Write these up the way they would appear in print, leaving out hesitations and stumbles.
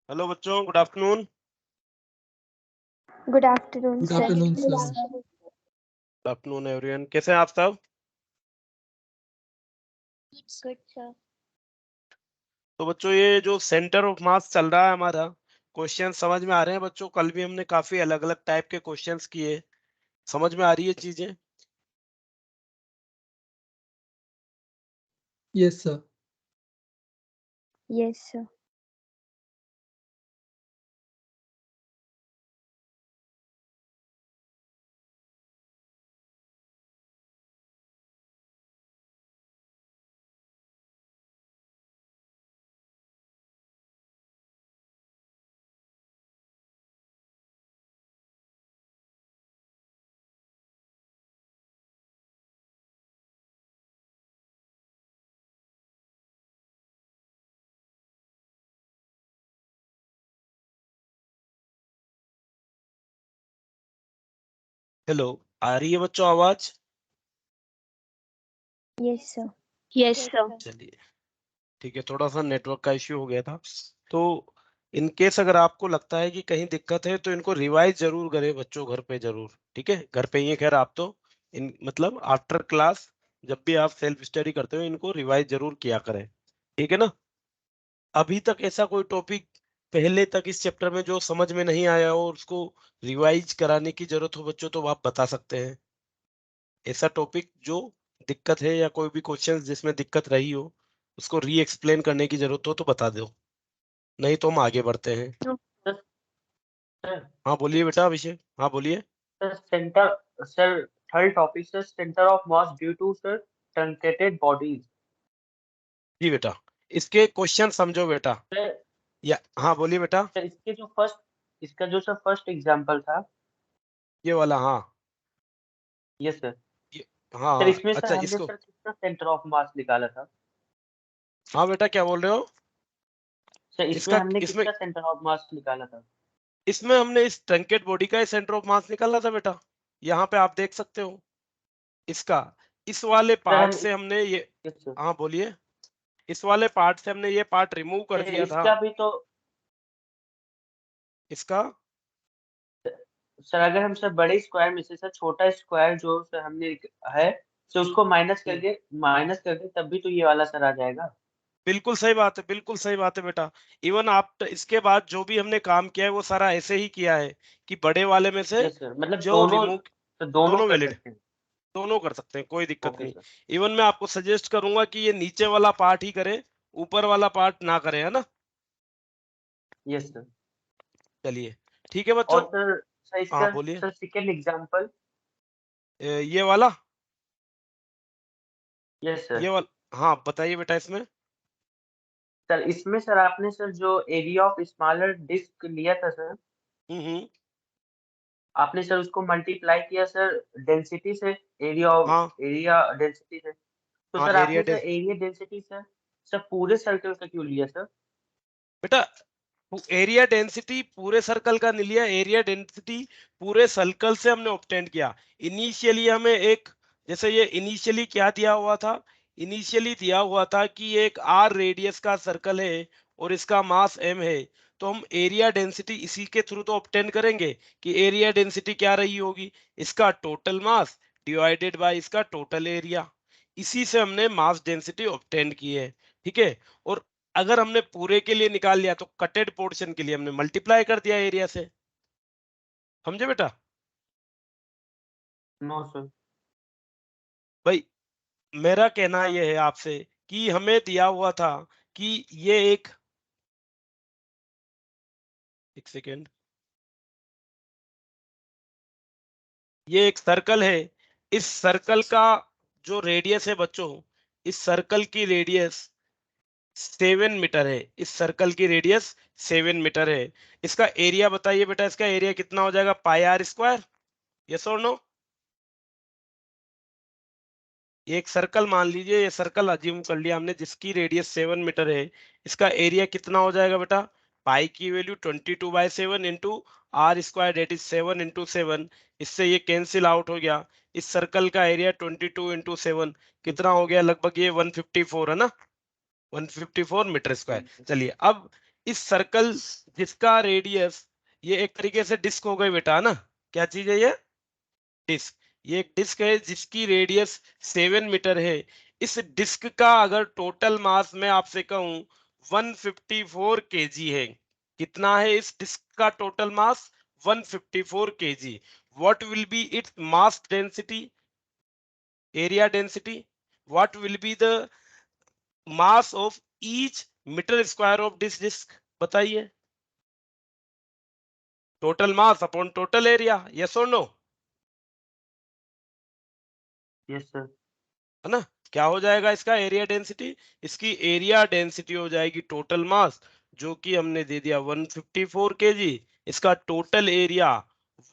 Hello बच्चों, good afternoon. Good afternoon good sir. Afternoon sir. Good afternoon everyone, कैसे हैं आप सब? Good sir. तो बच्चों, ये जो सेंटर ऑफ मास चल रहा है हमारा, क्वेश्चन समझ में आ रहे हैं बच्चों? कल भी हमने काफी अलग अलग टाइप के क्वेश्चंस किए, समझ में आ रही है चीजें? Yes sir. Yes sir. Hello, आ रही है बच्चों आवाज? Yes sir. Yes sir. चलिए, ठीक है, थोड़ा सा नेटवर्क का इश्यू हो गया था। तो इन केस अगर आपको लगता है कि कहीं दिक्कत है तो इनको रिवाइज जरूर करें बच्चों, घर पे जरूर। ठीक है, घर पे ही है खैर आप तो। इन मतलब आफ्टर क्लास जब भी आप सेल्फ स्टडी करते हो इनको रिवाइज जरूर किया करें, ठीक है ना? अभी तक ऐसा कोई टॉपिक पहले तक इस चैप्टर में जो समझ में नहीं आया हो और उसको रिवाइज कराने की जरूरत हो बच्चों, तो आप बता सकते हैं। ऐसा टॉपिक जो दिक्कत है या कोई भी क्वेश्चन जिसमें दिक्कत रही हो उसको री एक्सप्लेन करने की जरूरत हो तो बता दो, नहीं तो हम आगे बढ़ते हैं। सर हाँ बोलिए बेटा अभिषेक, हाँ बोलिए। Centre sir third topic sir centre of mass due to sir truncated bodies. जी बेटा, इसके क्वेश्चन समझो बेटा। सर या हाँ बोलिए बेटा। सर इसका जो सर फर्स्ट एग्जांपल था, ये वाला, हाँ। Yes sir. ये, हाँ सर हाँ, इसमें सर अच्छा हमने इसको। सर कितना सेंटर ऑफ मास निकाला था? हाँ बेटा, क्या बोल रहे हो? सर इसमें इसका हमने इसमें कितना सेंटर ऑफ मास निकाला था? इसमें हमने इस ट्रंकेट बॉडी का सेंटर ऑफ मास निकाला था बेटा। यहाँ पे आप देख सकते हो इसका, इस वाले सर पार्ट हम से हमने ये, यस सर। हाँ बोलिए, इस वाले पार्ट से हमने ये पार्ट रिमूव कर सर दिया था। इसका भी तो इसका सर अगर हम सर बड़े स्क्वायर में से सर छोटा स्क्वायर जो सर हमने है सर उसको माइनस करके तब भी तो ये वाला सर आ जाएगा। बिल्कुल सही बात है, बिल्कुल सही बात है बेटा। इवन आप इसके बाद जो भी हमने काम किया है वो सारा ऐसे ही किया है कि बड़े वाले में से यस सर, मतलब जो दोनों रिमूव, तो दोनों दोनों कर वैलिड, सकते हैं। दोनों कर सकते हैं, कोई दिक्कत ओके नहीं। सर। इवन मैं आपको सजेस्ट करूंगा कि ये नीचे वाला पार्ट ही करे, ऊपर वाला पार्ट ना करे, है ना? Yes sir. चलिए, ठीक है और बच्चों। सर हाँ इसका बोलिए। Sir second example. ये वाला, यस सर। ये वाला, हाँ बताइए बेटा इसमें। सर इसमें सर आपने सर जो एरिया ऑफ स्मॉलर डिस्क लिया था सर, हम्म। आपने सर उसको मल्टीप्लाई किया सर डेंसिटी से, हाँ एरिया डेंसिटी से। तो हाँ, सर एरिया आपने sir area density sir sir पूरे सर्कल का क्यों लिया सर? बेटा, एरिया डेंसिटी पूरे सर्कल का नहीं लिया, एरिया डेंसिटी पूरे सर्कल से हमने ऑब्टेन किया। इनिशियली हमें एक, जैसे ये इनिशियली क्या दिया हुआ था, इनिशियली दिया हुआ था कि ये एक आर रेडियस का सर्कल है और इसका मास m है। तो हम एरिया डेंसिटी इसी के थ्रू तो ऑब्टेन करेंगे कि एरिया डेंसिटी क्या रही होगी, इसका टोटल मास डिवाइडेड बाय इसका टोटल एरिया। इसी से हमने मास डेंसिटी ऑब्टेन की है, ठीक है। और अगर हमने पूरे के लिए निकाल लिया तो कटेड पोर्शन के लिए हमने मल्टीप्लाई कर दिया एरिया से, समझे बेटा? No sir. भाई, मेरा कहना यह है आपसे कि हमें दिया हुआ था कि ये एक सेकेंड, ये एक सर्कल है। इस सर्कल का जो रेडियस है बच्चों, इस सर्कल की रेडियस 7 मीटर है। इस सर्कल की रेडियस 7 मीटर है। इसका एरिया बताइए बेटा, इसका एरिया कितना हो जाएगा? पाई आर स्क्वायर, यस और नो? ये एक सर्कल मान लीजिए, ये सर्कल अज्यूम कर लिया हमने जिसकी रेडियस 7 मीटर है। इसका एरिया कितना हो जाएगा बेटा? पाई की value 22/7 into r square, that is 7 into 7। इससे ये कैंसिल आउट हो गया। इस सर्कल का एरिया 22 इंटू 7 कितना हो गया? लगभग ये 154 है ना, 154 मीटर स्क्वायर। चलिए, अब इस सर्कल जिसका रेडियस, ये एक तरीके से डिस्क हो गई बेटा ना, क्या चीज है ये, डिस्क। ये एक डिस्क है जिसकी रेडियस 7 मीटर है। इस डिस्क का अगर टोटल मास मैं आपसे कहूं 154 केजी है, कितना है इस डिस्क का total mass, 154 KG. What will be its mass density, area density, what will be the mass of each metre square of this disc, बताइए। Total mass upon total area, yes और no, yes sir. है ना। क्या हो जाएगा इसका area density, इसकी area density हो जाएगी टोटल मास, जो कि हमने दे दिया 154 केजी, इसका total area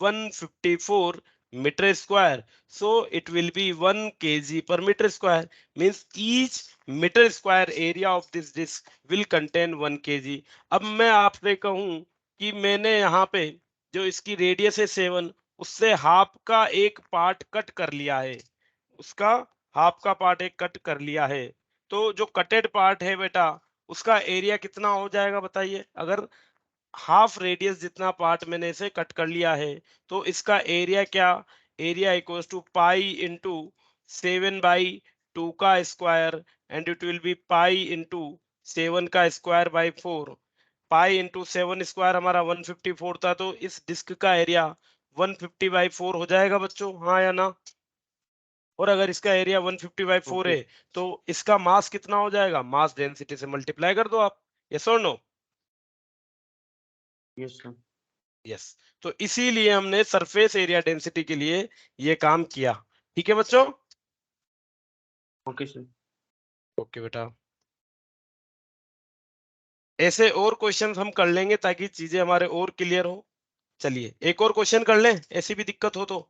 154 metre square, so it will be 1 KG per metre square, means each metre square area of this disc will contain 1 KG. अब मैं आपसे कहूं कि मैंने यहाँ पे जो इसकी रेडियस है 7, उससे हाफ का एक पार्ट कट कर लिया है, उसका हाफ का पार्ट एक कट कर लिया है, तो जो कटेड पार्ट है बेटा, उसका एरिया कितना हो जाएगा बताइए। अगर हाफ रेडियस जितना पार्ट मैंने इसे कट कर लिया है, तो इसका एरिया क्या, area equals to pi into 7/2 का square, and it will be pi into 7 का square by 4। Pi into 7 square हमारा 154 था, तो इस डिस्क का एरिया 150/4 हो जाएगा बच्चों, हाँ या ना। और अगर इसका एरिया 150/4 ओके। है, तो इसका मास कितना हो जाएगा, मास डेंसिटी से मल्टीप्लाई कर दो आप, यस और नो। Yes sir. यस, तो इसीलिए हमने सरफेस एरिया डेंसिटी के लिए ये काम किया। ठीक है बच्चों, ओके सर। ओके बेटा। ऐसे और क्वेश्चंस हम कर लेंगे ताकि चीजें हमारे और क्लियर हो। चलिए एक और क्वेश्चन कर लें, ऐसी भी दिक्कत हो तो।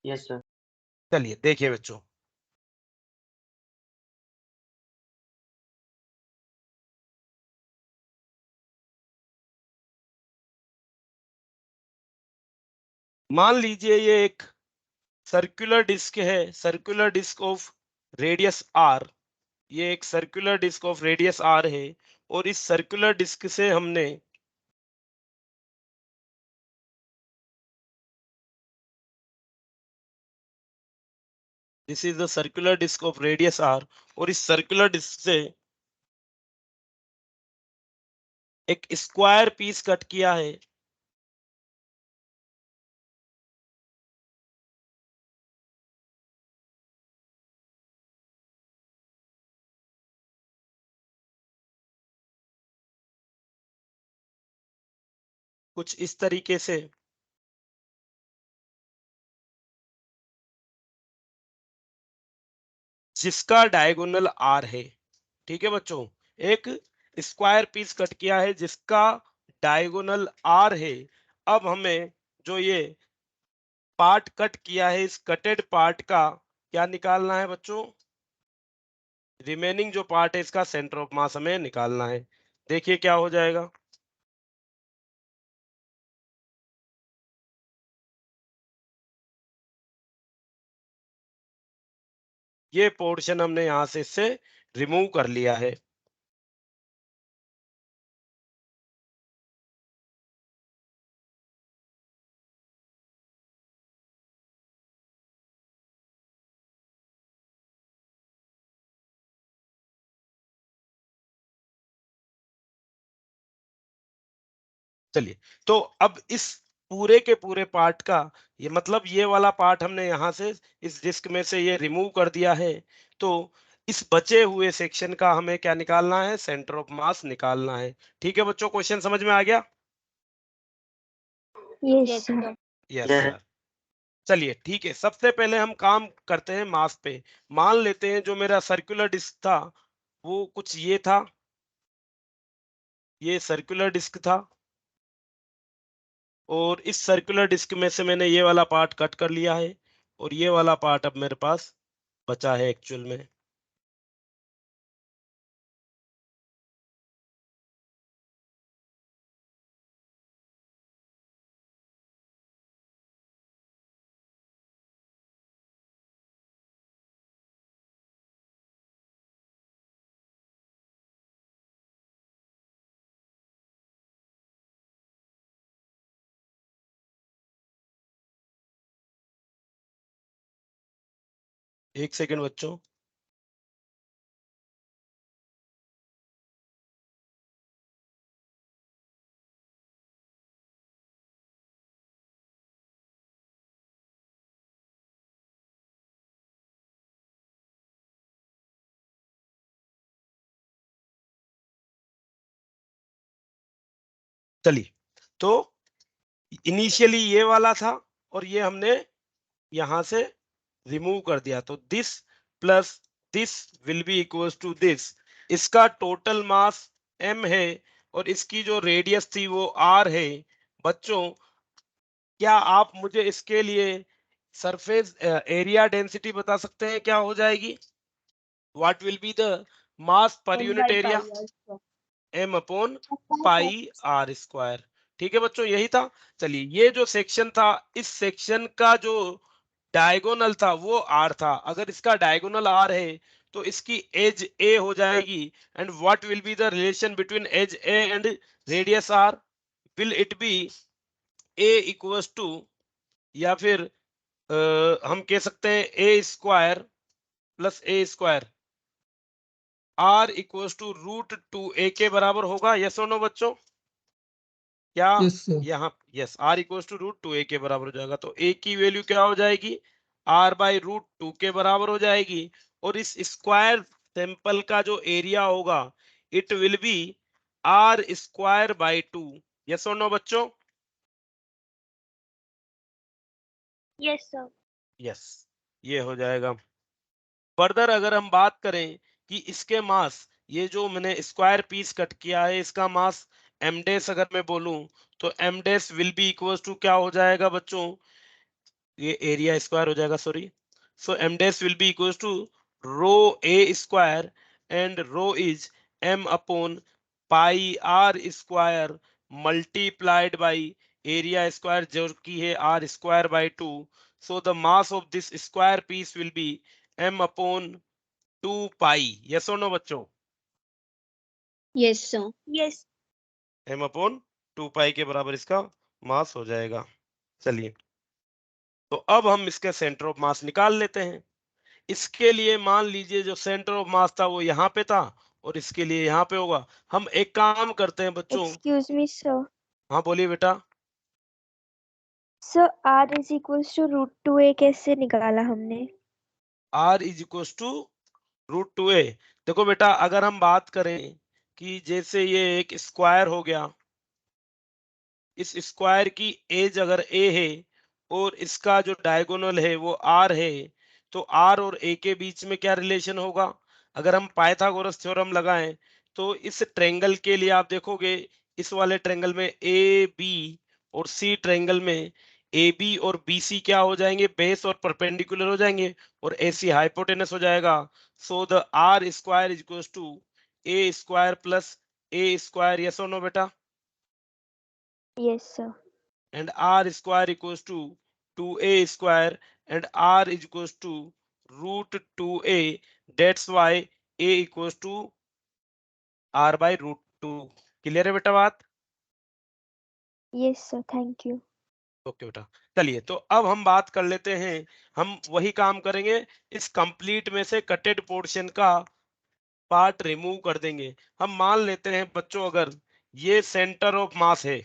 Yes sir. चलिए देखिए बच्चों, मान लीजिए ये एक सर्कुलर डिस्क है, circular disc of radius r, ये एक circular disc of radius r है, और इस सर्कुलर डिस्क से हमने this is the circular disc of radius r, और इस सर्कुलर डिस्क से एक स्क्वायर पीस कट किया है, कुछ इस तरीके से, जिसका डायगोनल आर है। ठीक है बच्चों, एक स्क्वायर पीस कट किया है जिसका डायगोनल आर है। अब हमें जो ये पार्ट कट किया है, इस कटेड पार्ट का क्या निकालना है बच्चों, रिमेनिंग जो पार्ट है इसका सेंटर ऑफ मास हमें निकालना है। देखिए क्या हो जाएगा, ये पोर्शन हमने यहां से इससे रिमूव कर लिया है। चलिए, तो अब इस पूरे के पूरे पार्ट का, ये मतलब ये वाला पार्ट हमने यहां से इस डिस्क में से ये रिमूव कर दिया है, तो इस बचे हुए सेक्शन का हमें क्या निकालना है, सेंटर ऑफ मास निकालना है। ठीक है बच्चों, क्वेश्चन समझ में आ गया। Yes, sir. Yes yes. Sir. चलिए ठीक है, सबसे पहले हम काम करते हैं मास पे। मान लेते हैं जो मेरा सर्कुलर डिस्क था वो कुछ ये था, ये सर्कुलर डिस्क था, और इस सर्कुलर डिस्क में से मैंने ये वाला पार्ट कट कर लिया है, और ये वाला पार्ट अब मेरे पास बचा है एक्चुअल में। एक सेकेंड बच्चों। चलिए, तो इनिशियली ये वाला था और ये हमने यहां से रिमूव कर दिया, तो this plus this will be equals to this. इसका टोटल मास m है और इसकी जो रेडियस थी वो r है। बच्चों, क्या आप मुझे इसके लिए सरफेस एरिया डेंसिटी बता सकते हैं क्या हो जाएगी? What will be the mass per unit area? m upon pi r square. ठीक है बच्चों, यही था। चलिए, ये जो सेक्शन था, इस सेक्शन का जो डायगोनल था वो आर था। अगर इसका डायगोनल आर है तो इसकी एज ए हो जाएगी। And what will be the relation between edge a and radius r? Will it be a equals to, या फिर हम कह सकते हैं a square plus a square, r equals to root two a के बराबर होगा। यस और नो बच्चों? क्या यस सर। यहाँ yes, r equals to root two a के बराबर हो जाएगा। तो ए की वैल्यू क्या हो जाएगी? आर बाई रूट टू के बराबर हो जाएगी। और इस स्क्वायर सैंपल का जो एरिया होगा, it will be r square by two. Yes और नो बच्चों? Yes, sir. यस, ये हो जाएगा। फर्दर अगर हम बात करें कि इसके मास, ये जो मैंने स्क्वायर पीस कट किया है, इसका मास एम डेस अगर मैं बोलूं, तो M dash will be equals to क्या हो जाएगा बच्चों? ये एरिया स्क्वायर हो जाएगा, sorry. So M dash will be equals to rho a square, and rho is m upon pi r square multiplied by area square, जो की है r square by two. So the mass of this square piece will be m upon two pi. Yes और no बच्चों? Yes, sir. Yes. m upon two पाई के बराबर इसका मास हो जाएगा। चलिए, तो अब हम इसके सेंटर ऑफ मास निकाल लेते हैं। इसके लिए मान लीजिए जो सेंटर ऑफ मास था वो यहाँ पे था और इसके लिए यहाँ पे होगा। हम एक काम करते हैं बच्चों। Excuse me, sir. हाँ बोलिए बेटा। Sir, R is equals to root 2a कैसे निकाला हमने? R is equal to root two a. देखो बेटा, अगर हम बात करें कि जैसे ये एक स्क्वायर हो गया, इस स्क्वायर की एज अगर ए है और इसका जो डायगोनल है वो आर है, तो आर और ए के बीच में क्या रिलेशन होगा? अगर हम पाइथागोरस थ्योरम लगाएं तो इस ट्रेंगल के लिए आप देखोगे, इस वाले ट्रेंगल में ए बी और सी ट्रेंगल में ए बी और बी सी क्या हो जाएंगे? बेस और परपेंडिकुलर हो जाएंगे, और ए सी हाइपोटेनस हो जाएगा। So the r square is equal to a square plus a square. Yes और नो बेटा? Yes, sir. and r square equals to 2a square, and r is equals to root 2a. That's why a equals to r by root 2। Clear है बेटा बात? Yes, sir. Thank you. Okay बेटा। चलिए, तो अब हम बात कर लेते हैं। हम वही काम करेंगे, इस कंप्लीट में से कटेड पोर्शन का पार्ट रिमूव कर देंगे। हम मान लेते हैं बच्चों, अगर ये सेंटर ऑफ मास है,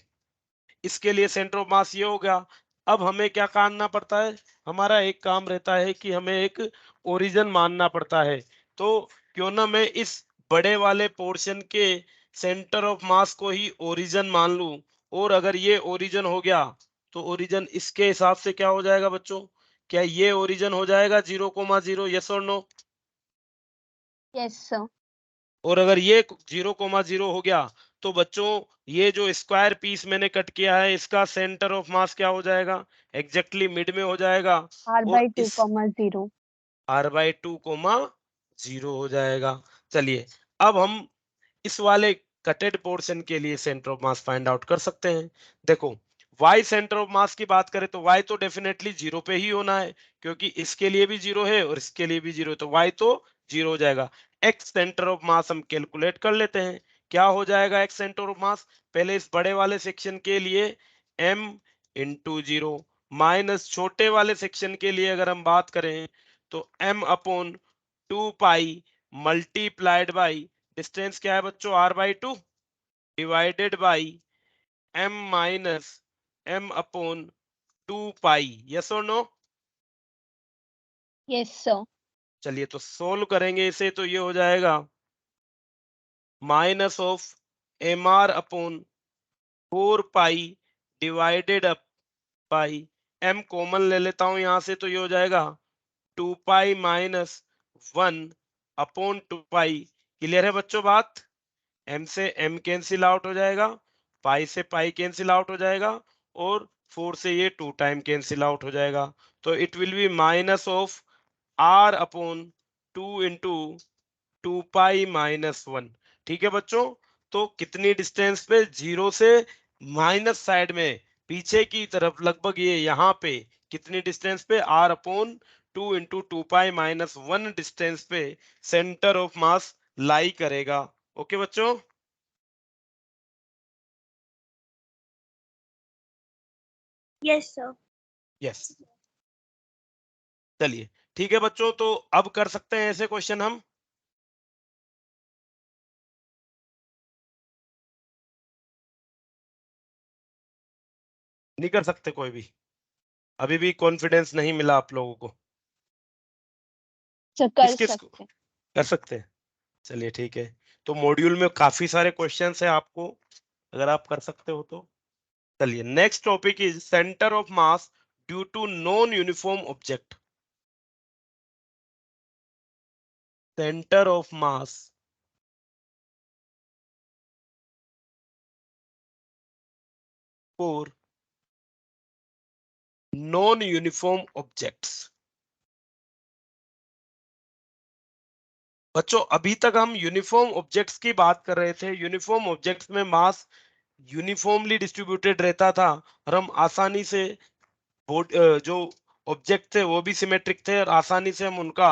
इसके लिए सेंटर ऑफ मास ये हो गया। अब हमें क्या करना पड़ता है? हमारा एक काम रहता है कि हमें एक ओरिजिन मानना पड़ता है। तो क्यों ना मैं इस बड़े वाले पोर्शन के सेंटर ऑफ मास को ही ओरिजिन मान लूं, और अगर ये ओरिजिन हो गया तो ओरिजिन इसके हिसाब से क्या हो जाएगा बच्चों? क्या ये ओरिजिन हो जाएगा 0,0? यस और नो? Yes, sir. और अगर ये 0,0 हो गया तो बच्चों, ये जो स्क्वायर पीस मैंने कट किया है, इसका सेंटर ऑफ मास क्या हो जाएगा? एग्जैक्टली मिड में हो जाएगा। R और by 2, इस 0. r by two comma zero हो जाएगा। चलिए, अब हम इस वाले कटेड पोर्शन के लिए centre of mass find out कर सकते हैं। देखो, y सेंटर ऑफ मास की बात करें तो y तो डेफिनेटली जीरो पे ही होना है, क्योंकि इसके लिए भी जीरो है और इसके लिए भी जीरो है, तो y तो जीरो हो जाएगा। x सेंटर ऑफ मास हम कैलकुलेट कर लेते हैं। क्या हो जाएगा x सेंटर ऑफ मास? पहले इस बड़े वाले सेक्शन के लिए m इंटू जीरो, माइनस छोटे वाले सेक्शन के लिए अगर हम बात करें तो m upon 2 pi multiplied by distance क्या है बच्चों r/2 divided by m minus m upon 2 pi. Yes और नो? Yes sir. चलिए तो सोल्व करेंगे इसे, तो ये हो जाएगा minus of mr upon 4 pi divided up pi, m common ले लेता हूं यहां से, तो ये हो जाएगा 2 पाई माइनस 1 अपॉन 2 पाई। क्लियर है बच्चों बात? m से m कैंसिल आउट हो जाएगा, पाई से पाई कैंसिल आउट हो जाएगा, और 4 से ये 2 टाइम कैंसिल आउट हो जाएगा। तो it will B minus of r upon 2 into 2 pi minus 1। ठीक है बच्चों, तो कितनी डिस्टेंस पे? 0 से माइनस साइड में पीछे की तरफ लगभग ये यहाँ पे कितनी डिस्टेंस पे? r upon 2 into 2 pi minus 1 distance पे सेंटर ऑफ मास लाई करेगा। ओके बच्चों? Yes sir. यस। चलिए ठीक है बच्चों, तो अब कर सकते हैं ऐसे क्वेश्चन हम। नहीं कर सकते कोई भी? अभी भी कॉन्फिडेंस नहीं मिला आप लोगों को? सर किस कर किस को सकते हैं। कर सकते हैं? चलिए ठीक है, तो मॉड्यूल में काफी सारे क्वेश्चंस हैं आपको, अगर आप कर सकते हो तो। चलिए next topic is centre of mass due to non uniform object. Centre of mass for non uniform objects. बच्चों अभी तक हम यूनिफॉर्म ऑब्जेक्ट्स की बात कर रहे थे। यूनिफॉर्म ऑब्जेक्ट्स में मास यूनिफॉर्मली डिस्ट्रीब्यूटेड रहता था, और हम आसानी से जो ऑब्जेक्ट थे वो भी सिमेट्रिक थे, और आसानी से हम उनका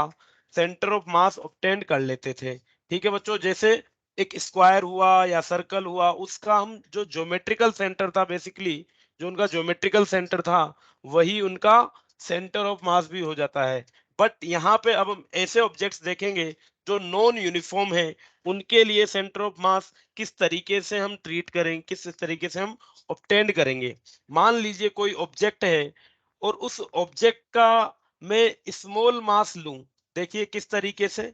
सेंटर ऑफ मास ऑब्टेन कर लेते थे। ठीक है बच्चों, जैसे एक स्क्वायर हुआ या सर्कल हुआ, उसका हम जो ज्योमेट्रिकल सेंटर था, बेसिकली जो उनका ज्योमेट्रिकल सेंटर था, वही उनका सेंटर ऑफ मास भी हो जाता है। बट यहाँ पे अब हम ऐसे ऑब्जेक्ट्स देखेंगे जो नॉन यूनिफॉर्म है, उनके लिए सेंटर ऑफ मास किस तरीके से हम ट्रीट करेंगे, किस तरीके से हम ऑब्टेन करेंगे। मान लीजिए कोई ऑब्जेक्ट है, और उस ऑब्जेक्ट का मैं स्मॉल मास लूं। देखिए किस तरीके से।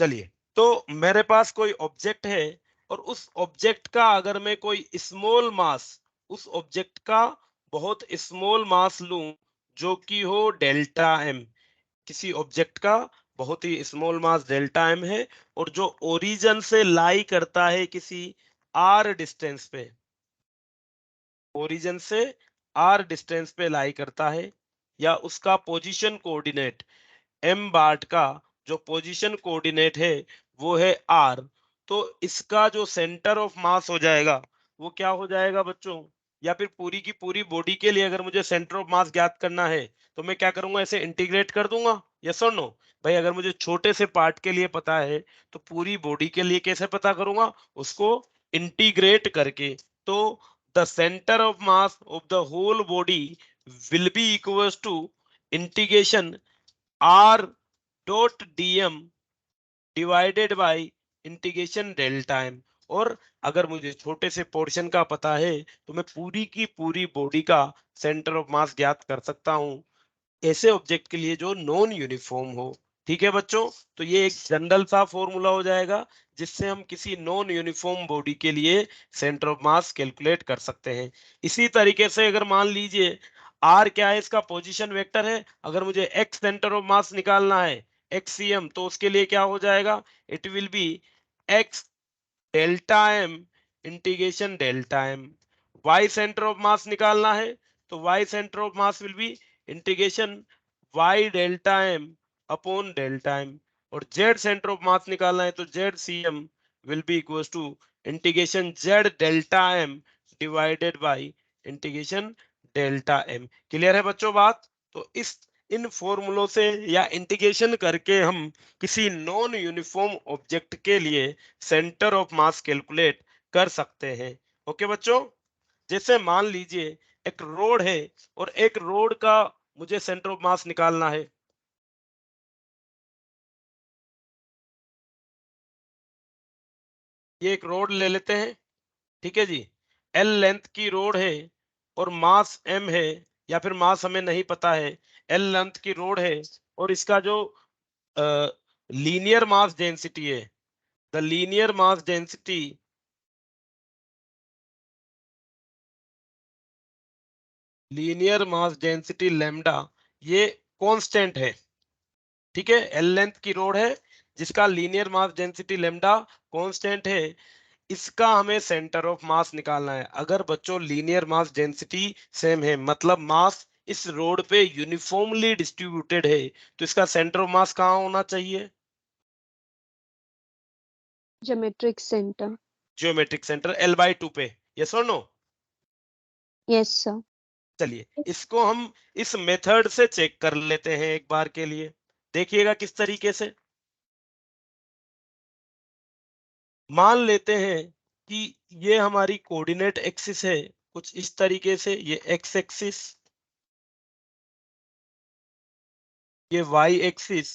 चलिए, तो मेरे पास कोई ऑब्जेक्ट है, और उस ऑब्जेक्ट का अगर मैं कोई स्मॉल मास, उस ऑब्जेक्ट का बहुत स्मॉल मास लूं, जो कि हो डेल्टा एम। किसी ऑब्जेक्ट का बहुत ही स्मॉल मास डेल्टा एम है, और जो ओरिजिन से लाई करता है किसी आर डिस्टेंस पे, ओरिजिन से आर डिस्टेंस पे लाई करता है, या उसका पोजीशन कोऑर्डिनेट एम बाट का जो पोजीशन कोऑर्डिनेट है वो है आर, तो इसका जो सेंटर ऑफ मास हो जाएगा वो क्या हो जाएगा बच्चों? या फिर पूरी की पूरी बॉडी के लिए अगर मुझे सेंटर ऑफ मास ज्ञात करना है, तो मैं क्या करूंगा? ऐसे इंटीग्रेट कर दूंगा। यस और नो? भाई अगर मुझे छोटे से पार्ट के लिए पता है, तो पूरी बॉडी के लिए कैसे पता करूंगा? उसको इंटीग्रेट करके। तो the centre of mass of the whole body will be equals to integration r dot dm divided by integration delta m। और अगर मुझे छोटे से पोर्शन का पता है, तो मैं पूरी की पूरी बॉडी का सेंटर ऑफ मास ज्ञात कर सकता हूं, ऐसे ऑब्जेक्ट के लिए जो नॉन यूनिफॉर्म हो। ठीक है बच्चों, तो ये एक जनरल सा फॉर्मूला हो जाएगा, जिससे हम किसी नॉन यूनिफॉर्म बॉडी के लिए सेंटर ऑफ मास कैलकुलेट कर सकते हैं। इसी तरीके से अगर मान लीजिए आर क्या है? इसका पोजीशन वेक्टर है। अगर मुझे एक्स सेंटर ऑफ मास निकालना है, एक्सीएम, तो उसके लिए क्या हो जाएगा? It will be x delta m integration delta m. Y centre of mass निकालना है, तो y centre of mass will be integration y delta m upon delta m. और जेड सेंटर ऑफ मास निकालना है, तो z c m will be equal to integration z delta m divided by integration delta m. Clear है बच्चों बात? तो इस इन फॉर्मूलों से या इंटीग्रेशन करके हम किसी नॉन यूनिफॉर्म ऑब्जेक्ट के लिए सेंटर ऑफ मास कैलकुलेट कर सकते हैं। ओके बच्चों, जैसे मान लीजिए एक रोड है और एक रोड का मुझे सेंटर ऑफ मास निकालना है। ये एक रोड ले लेते हैं, ठीक है जी। एल लेंथ की रोड है और मास एम है, या फिर मास हमें नहीं पता है। एल लेंथ की रोड है और इसका जो लीनियर मास डेंसिटी है, the linear mass density lambda, ये कांस्टेंट है, ठीक है। एल लेंथ की रोड है जिसका linear mass density lambda constant है, इसका हमें सेंटर ऑफ मास निकालना है। अगर बच्चों लीनियर मास डेंसिटी सेम है, मतलब मास इस रोड पे यूनिफॉर्मली डिस्ट्रीब्यूटेड है, तो इसका सेंटर ऑफ मास कहाँ होना चाहिए? Geometric centre. Geometric centre L/2 पे, यस और नो? Yes sir. चलिए इसको हम इस मेथड से चेक कर लेते हैं एक बार के लिए। देखिएगा किस तरीके से। मान लेते हैं कि ये हमारी कोऑर्डिनेट एक्सिस है कुछ इस तरीके से, ये एक्स एक्सिस, ये वाई एक्सिस,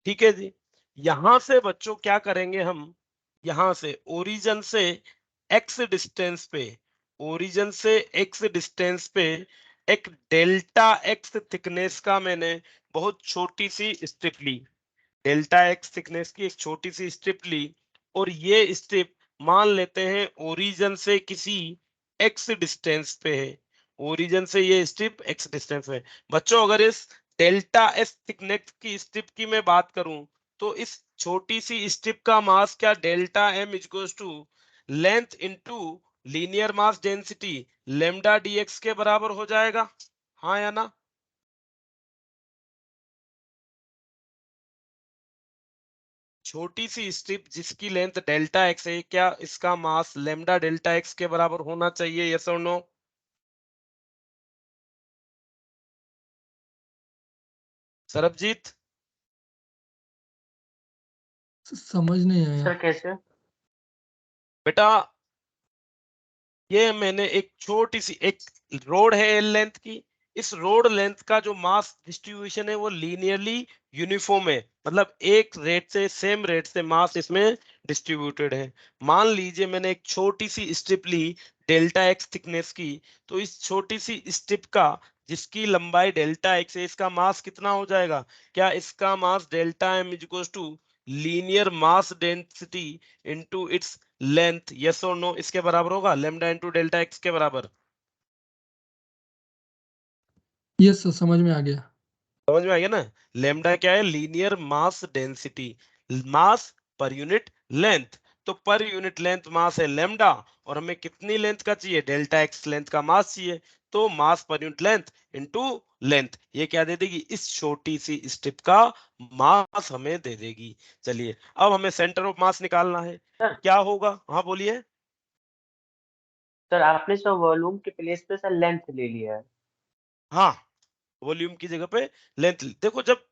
ठीक है जी। यहां से बच्चों क्या करेंगे हम, यहां से ओरिजिन से एक्स डिस्टेंस पे, ओरिजिन से एक्स डिस्टेंस पे एक डेल्टा एक्स थिकनेस का मैंने बहुत छोटी सी स्ट्रिप ली, डेल्टा एक्स थिकनेस की एक छोटी सी स्ट्रिप ली, और ये स्ट्रिप मान लेते हैं ओरिजिन से किसी एक्स डिस्टेंस पे है, ओरिजिन से ये स्ट्रिप एक्स डिस्टेंस में। बच्चों अगर इस डेल्टा एस थिकनेस की स्ट्रिप की मैं बात करूं, तो इस छोटी सी स्ट्रिप का मास क्या delta m equals to length into linear mass density lambda d x के बराबर हो जाएगा, हाँ या ना? छोटी सी स्ट्रिप जिसकी लेंथ डेल्टा एक्स है, क्या इसका मास लेम्डा डेल्टा एक्स के बराबर होना चाहिए, यस और नो? सरबजीत? समझ नहीं आया। सर कैसे? बेटा ये मैंने एक छोटी सी एक रोड है एल लेंथ की, इस रोड लेंथ का जो मास डिस्ट्रीब्यूशन है वो लीनियरली यूनिफॉर्म है, मतलब एक रेट से सेम रेट से मास इसमें डिस्ट्रीब्यूटेड है। मान लीजिए मैंने एक छोटी सी स्ट्रिप ली डेल्टा एक्स थिकनेस की, तो इस छोटी सी स्ट्रिप का जिसकी लंबाई डेल्टा एक्स है, इसका मास कितना हो जाएगा? क्या इसका mass delta m equals to linear mass density into its length, yes और नो, इसके बराबर होगा, लेम्डा इनटू डेल्टा एक्स के बराबर? यस सर, समझ में आ गया। समझ में आ गया ना? लेम्डा क्या है? Linear mass density, mass per unit length. तो पर यूनिट लेंथ मास है लेम्डा, और हमें कितनी लेंथ का चाहिए? डेल्टा एक्स लेंथ का मास चाहिए। तो मास per unit length into length, ये क्या दे देगी? इस छोटी सी स्ट्रिप का मास हमें दे देगी। चलिए अब हमें सेंटर ऑफ मास निकालना है, सर क्या होगा? हाँ बोलिए। सर आपने सर वॉल्यूम के प्लेस पे सर लेंथ ले लिया है। हाँ, वॉल्यूम की जगह पे लेंथ। देखो जब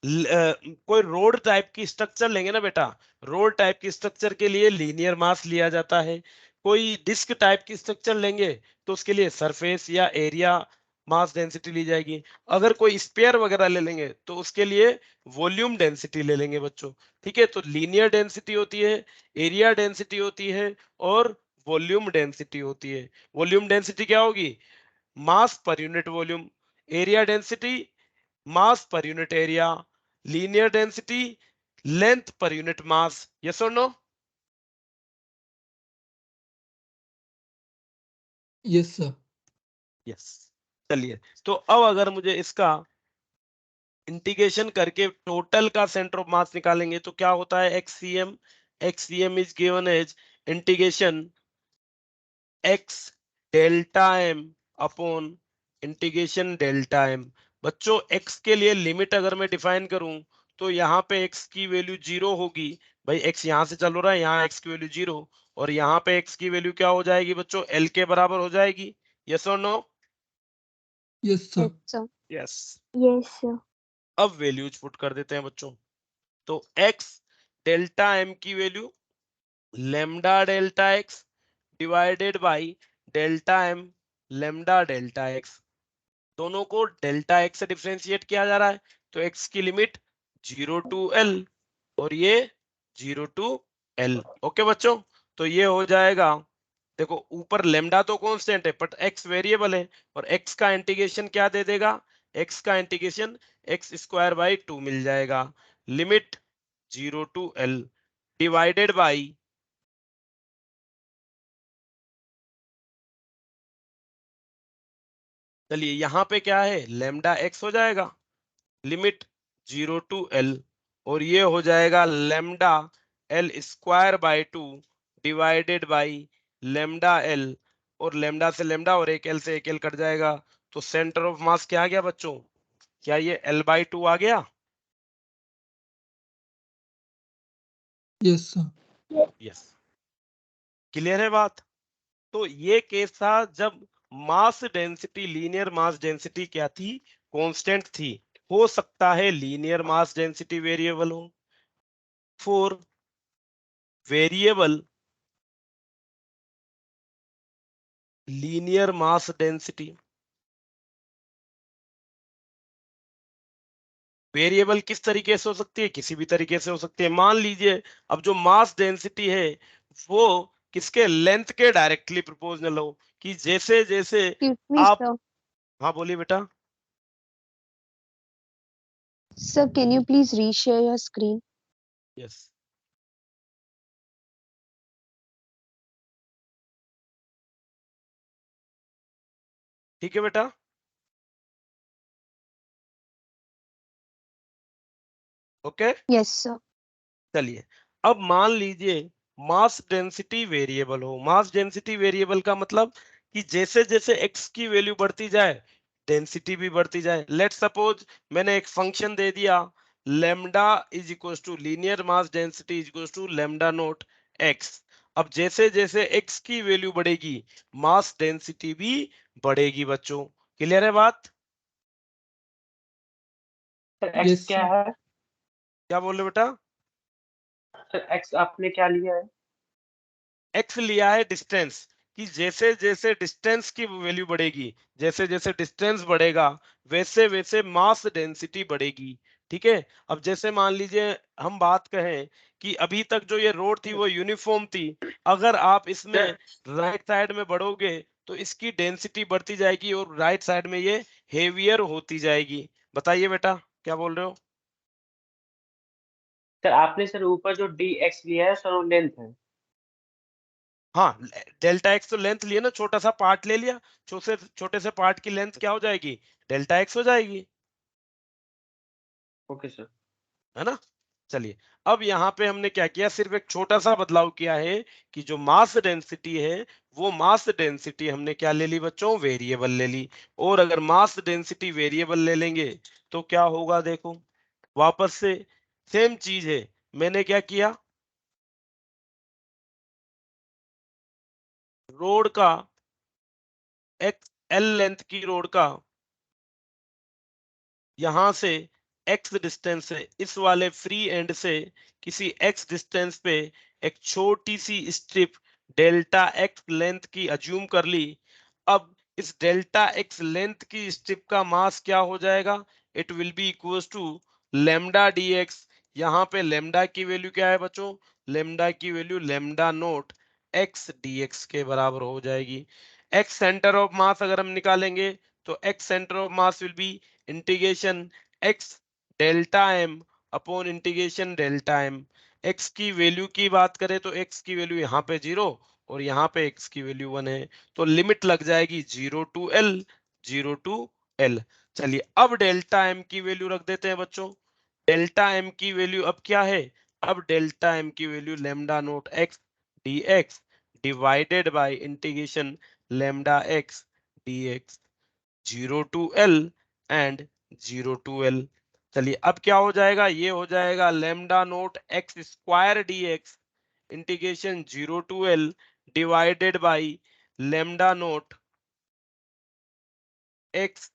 कोई रोड टाइप की स्ट्रक्चर लेंगे ना बेटा, रोड टाइप की स्ट्रक्चर के लिए लीनियर मास लिया जाता है। कोई डिस्क टाइप की स्ट्रक्चर लेंगे तो उसके लिए सरफेस या एरिया मास डेंसिटी ली जाएगी। अगर कोई स्पेयर वगैरह ले लेंगे तो उसके लिए वॉल्यूम डेंसिटी ले लेंगे बच्चों, ठीक है। तो लीनियर डेंसिटी होती है, एरिया डेंसिटी होती है, और वॉल्यूम डेंसिटी होती है। वॉल्यूम डेंसिटी क्या होगी? Mass per unit volume. Area density mass per unit area. Linear density length per unit mass, yes और नो? Yes sir. यस। चलिए तो अब अगर मुझे इसका इंटीग्रेशन करके टोटल का सेंटर ऑफ मास निकालेंगे तो क्या होता है? XCM is given as integration x delta m upon integration delta m. बच्चों x के लिए लिमिट अगर मैं डिफाइन करूं तो यहाँ पे x की वैल्यू 0 होगी, भाई x यहाँ से चल रहा है, यहाँ x की वैल्यू 0 और यहाँ पे x की वैल्यू क्या हो जाएगी बच्चों, l के बराबर हो जाएगी। यस और no? Yes sir. Yes, sir. Yes. Yes, sir. अब वैल्यूज पुट कर देते हैं बच्चों। तो x डेल्टा m की value lambda delta x divided by delta m lambda delta x, दोनों को डेल्टा x से डिफरेंशिएट किया जा रहा है। तो x की लिमिट 0 टू l और ये 0 टू l। ओके बच्चों, तो ये हो जाएगा, देखो ऊपर लेमडा तो कांस्टेंट है बट x वेरिएबल है, और x का इंटीग्रेशन क्या दे देगा, x का इंटीग्रेशन x स्क्वायर बाई 2 मिल जाएगा। Limit 0 to l divided by, चलिए यहाँ पे क्या है, लेमडा x हो जाएगा, लिमिट 0 टू l, और ये हो जाएगा lambda l square by 2 divided by lambda l, और लेमडा से लेमडा और एक l से एक l कट जाएगा। तो सेंटर ऑफ मास क्या आ गया बच्चों, क्या ये l बाई 2 आ गया? Yes sir. यस, क्लियर है बात? तो ये केस था जब mass density, linear mass density क्या थी, कांस्टेंट थी। हो सकता है लीनियर मास डेंसिटी वेरिएबल हो। For variable linear mass density, variable किस तरीके से हो सकती है, किसी भी तरीके से हो सकती है। मान लीजिए अब जो मास डेंसिटी है वो किसके, लेंथ के डायरेक्टली प्रोपोर्शनल हो, कि जैसे जैसे Excuse me, आप, sir. हाँ बोलिए बेटा। Sir, can you please reshare your screen? Yes, ठीक है बेटा। Okay, Yes, sir. चलिए अब मान लीजिए मास डेंसिटी वेरिएबल हो। मास डेंसिटी वेरिएबल का मतलब कि जैसे जैसे x की वैल्यू बढ़ती जाए डेंसिटी भी बढ़ती जाए। लेट सपोज मैंने एक फंक्शन दे दिया lambda is equal to linear mass density is equal to lambda nought x। अब जैसे जैसे x की वैल्यू बढ़ेगी मास डेंसिटी भी बढ़ेगी बच्चों। क्लियर है बात? सर एक्स यस क्या सर। है? क्या बोल रहे हो बेटा? सर एक्स आपने क्या लिया है? एक्स लिया है डिस्टेंस, कि जैसे जैसे डिस्टेंस की वैल्यू बढ़ेगी, जैसे जैसे डिस्टेंस बढ़ेगा वैसे वैसे मास डेंसिटी बढ़ेगी। ठीक है, अब जैसे मान लीजिए हम बात कहें कि अभी तक जो ये रोड थी वो यूनिफॉर्म थी, अगर आप इसमें राइट साइड में बढ़ोगे तो इसकी डेंसिटी बढ़ती जाएगी और राइट साइड में ये हेवियर होती जाएगी। बताइए बेटा क्या बोल रहे हो? सर आपने सर ऊपर जो डी एक्स लिया है सर वो लेंथ है। हाँ, डेल्टा एक्स तो लेंथ लिए ना, छोटा सा पार्ट ले लिया, छोटे छोटे से पार्ट की लेंथ क्या हो जाएगी, डेल्टा एक्स हो जाएगी, ओके सर। है ना। चलिए अब यहाँ पे हमने क्या किया, सिर्फ एक छोटा सा बदलाव किया है कि जो मास डेंसिटी है वो मास डेंसिटी हमने क्या ले ली बच्चों, वेरिएबल ले ली। और अगर मास डेंसिटी वेरिएबल ले लेंगे तो क्या होगा, देखो वापस से सेम चीज है। मैंने क्या किया, रोड का एक्स एल लेंथ की रोड का यहां से x डिस्टेंस से इस वाले फ्री एंड से किसी x डिस्टेंस पे एक छोटी सी स्ट्रिप डेल्टा x लेंथ की अज्यूम कर ली। अब इस डेल्टा x लेंथ की स्ट्रिप का मास क्या हो जाएगा, it will be equal to lambda dx। यहाँ पे लेमडा की वैल्यू क्या है बच्चों, लेमडा की value lambda nought x dx के बराबर हो जाएगी। x सेंटर ऑफ मास अगर हम निकालेंगे तो x centre of mass will be integration x delta m upon integration delta m। x की वैल्यू की बात करें तो x की वैल्यू यहाँ पे 0 और यहाँ पे x की वैल्यू 1 है, तो लिमिट लग जाएगी 0 टू l, 0 टू l। चलिए अब डेल्टा m की वैल्यू रख देते हैं बच्चों। डेल्टा m की वैल्यू अब क्या है, अब डेल्टा m की value lambda nought x dx divided by integration lambda x dx 0 to L and 0 to L। चलिए अब क्या हो जाएगा, ये हो जाएगा lambda naught x square D x integration 0 to L divided by lambda naught x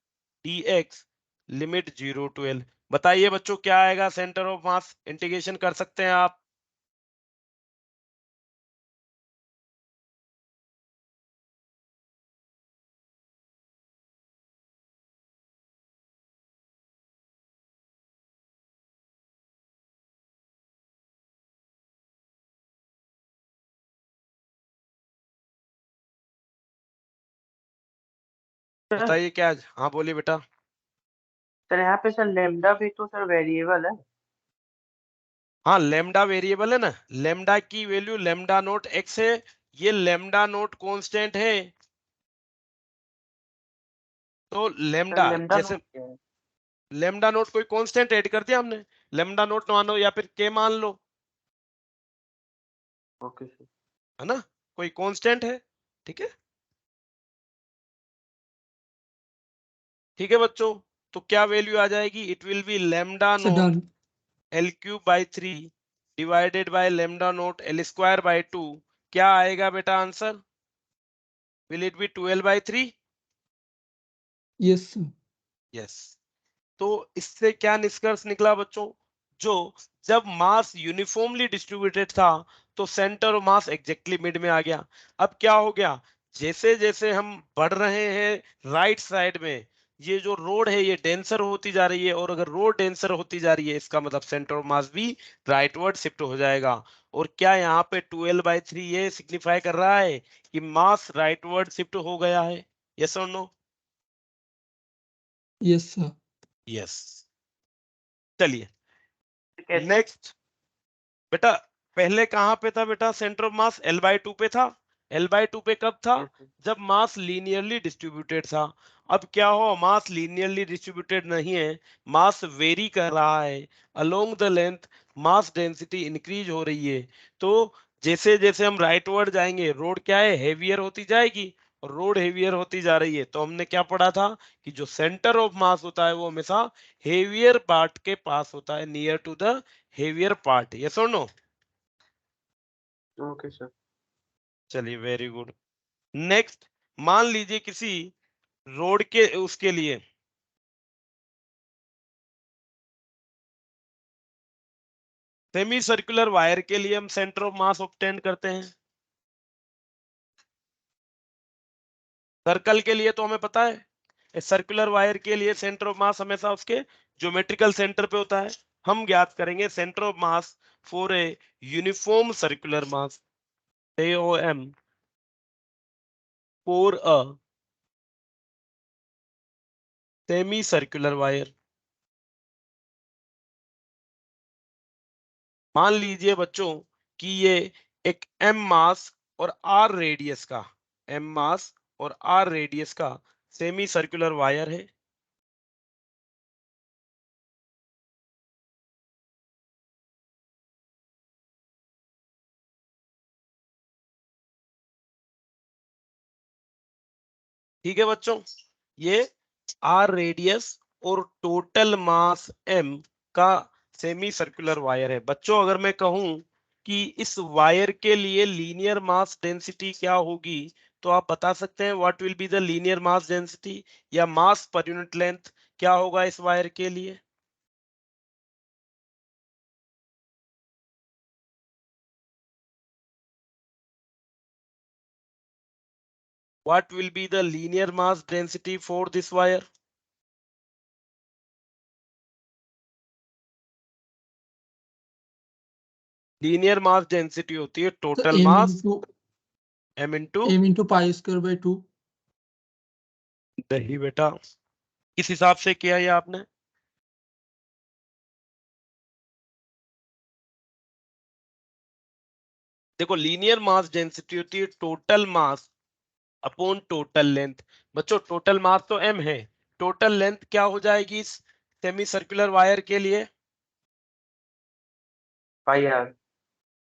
D x limit 0 to L। बताइए बच्चों क्या आएगा सेंटर ऑफ मास, इंटीग्रेशन कर सकते हैं आप। बताइए क्या, हाँ बोलिए बेटा। सर यहाँ पे सर लेमडा भी तो सर वेरिएबल है। हाँ लेमडा वेरिएबल है ना, लेमडा की वैल्यू लेमडा नोट एक्स है, ये लेमडा नोट कांस्टेंट है। तो सर लेमडा लेमडा जैसे नोट क्या है? लेमडा नोट कोई कांस्टेंट ऐड कर दिया हमने, लेमडा नोट मानो या फिर के मान लो, ओके सर। है ना, कोई कांस्टेंट है। ठीक है, ठीक है बच्चों। तो क्या वैल्यू आ जाएगी, it will B lambda sir note done. L cube by 3 divided by lambda note L square by 2। क्या आएगा बेटा answer, will it B 12/3? Yes sir. Yes. तो इससे क्या निष्कर्ष निकला बच्चों, जो जब मास यूनिफॉर्मली डिस्ट्रीब्यूटेड था तो centre of mass exactly mid में आ गया। अब क्या हो गया, जैसे जैसे हम बढ़ रहे हैं राइट साइड में, ये जो रोड है ये डेंसर होती जा रही है, और अगर रोड डेंसर होती जा रही है इसका मतलब सेंटर ऑफ मास भी राइटवर्ड शिफ्ट हो जाएगा। और क्या यहाँ पे 12/3 ये सिग्निफाई कर रहा है कि मास राइटवर्ड शिफ्ट हो गया है, यस और नो? Yes sir. यस। चलिए कैसे? नेक्स्ट बेटा, पहले कहां पे था बेटा सेंटर ऑफ मास, L/2 पे था। L/2 पे कब था, यस सर। जब मास लीनियरली डिस्ट्रीब्यूटेड था। अब क्या हो, मास लीनियरली डिस्ट्रीब्यूटेड नहीं है, मास वेरी कर रहा है along the length, mass density increase हो रही है। तो जैसे जैसे हम राइटवर्ड जाएंगे रोड क्या है, हेवियर होती जाएगी, और रोड हेवियर होती जा रही है। तो हमने क्या पढ़ा था कि जो सेंटर ऑफ मास होता है वो हमेशा हेवियर पार्ट के पास होता है, near to the heavier part, yes और नो? Okay sir. चलिए वेरी गुड। नेक्स्ट, मान लीजिए किसी रोड के उसके लिए सेमी सर्कुलर वायर के लिए हम सेंटर ऑफ मास ऑब्टेन करते हैं। सर्कल के लिए तो हमें पता है, सर्कुलर वायर के लिए सेंटर ऑफ मास हमेशा उसके ज्योमेट्रिकल सेंटर पे होता है। हम ज्ञात करेंगे centre of mass for a uniform circular mass, AOM, for a semi circular wire. मान लीजिए बच्चों कि ये एक M मास और R रेडियस का, M मास और R रेडियस का सेमी सर्कुलर वायर है। ठीक है बच्चों, ये R रेडियस और टोटल मास M का सेमी सर्कुलर वायर है। बच्चों अगर मैं कहूं कि इस वायर के लिए लीनियर मास डेंसिटी क्या होगी, तो आप बता सकते हैं what will be the linear mass density या मास पर यूनिट लेंथ क्या होगा इस वायर के लिए? What will be the linear mass density for this wire? Linear mass density होती है तो total M mass into m into M into pi square by 2। दही बेटा, किस हिसाब से किया ये आपने? देखो लीनियर मास डेंसिटी होती है total mass upon total length. बच्चों टोटल मास तो m है, टोटल लेंथ क्या हो जाएगी इस सेमी सर्कुलर वायर के लिए? Pi R.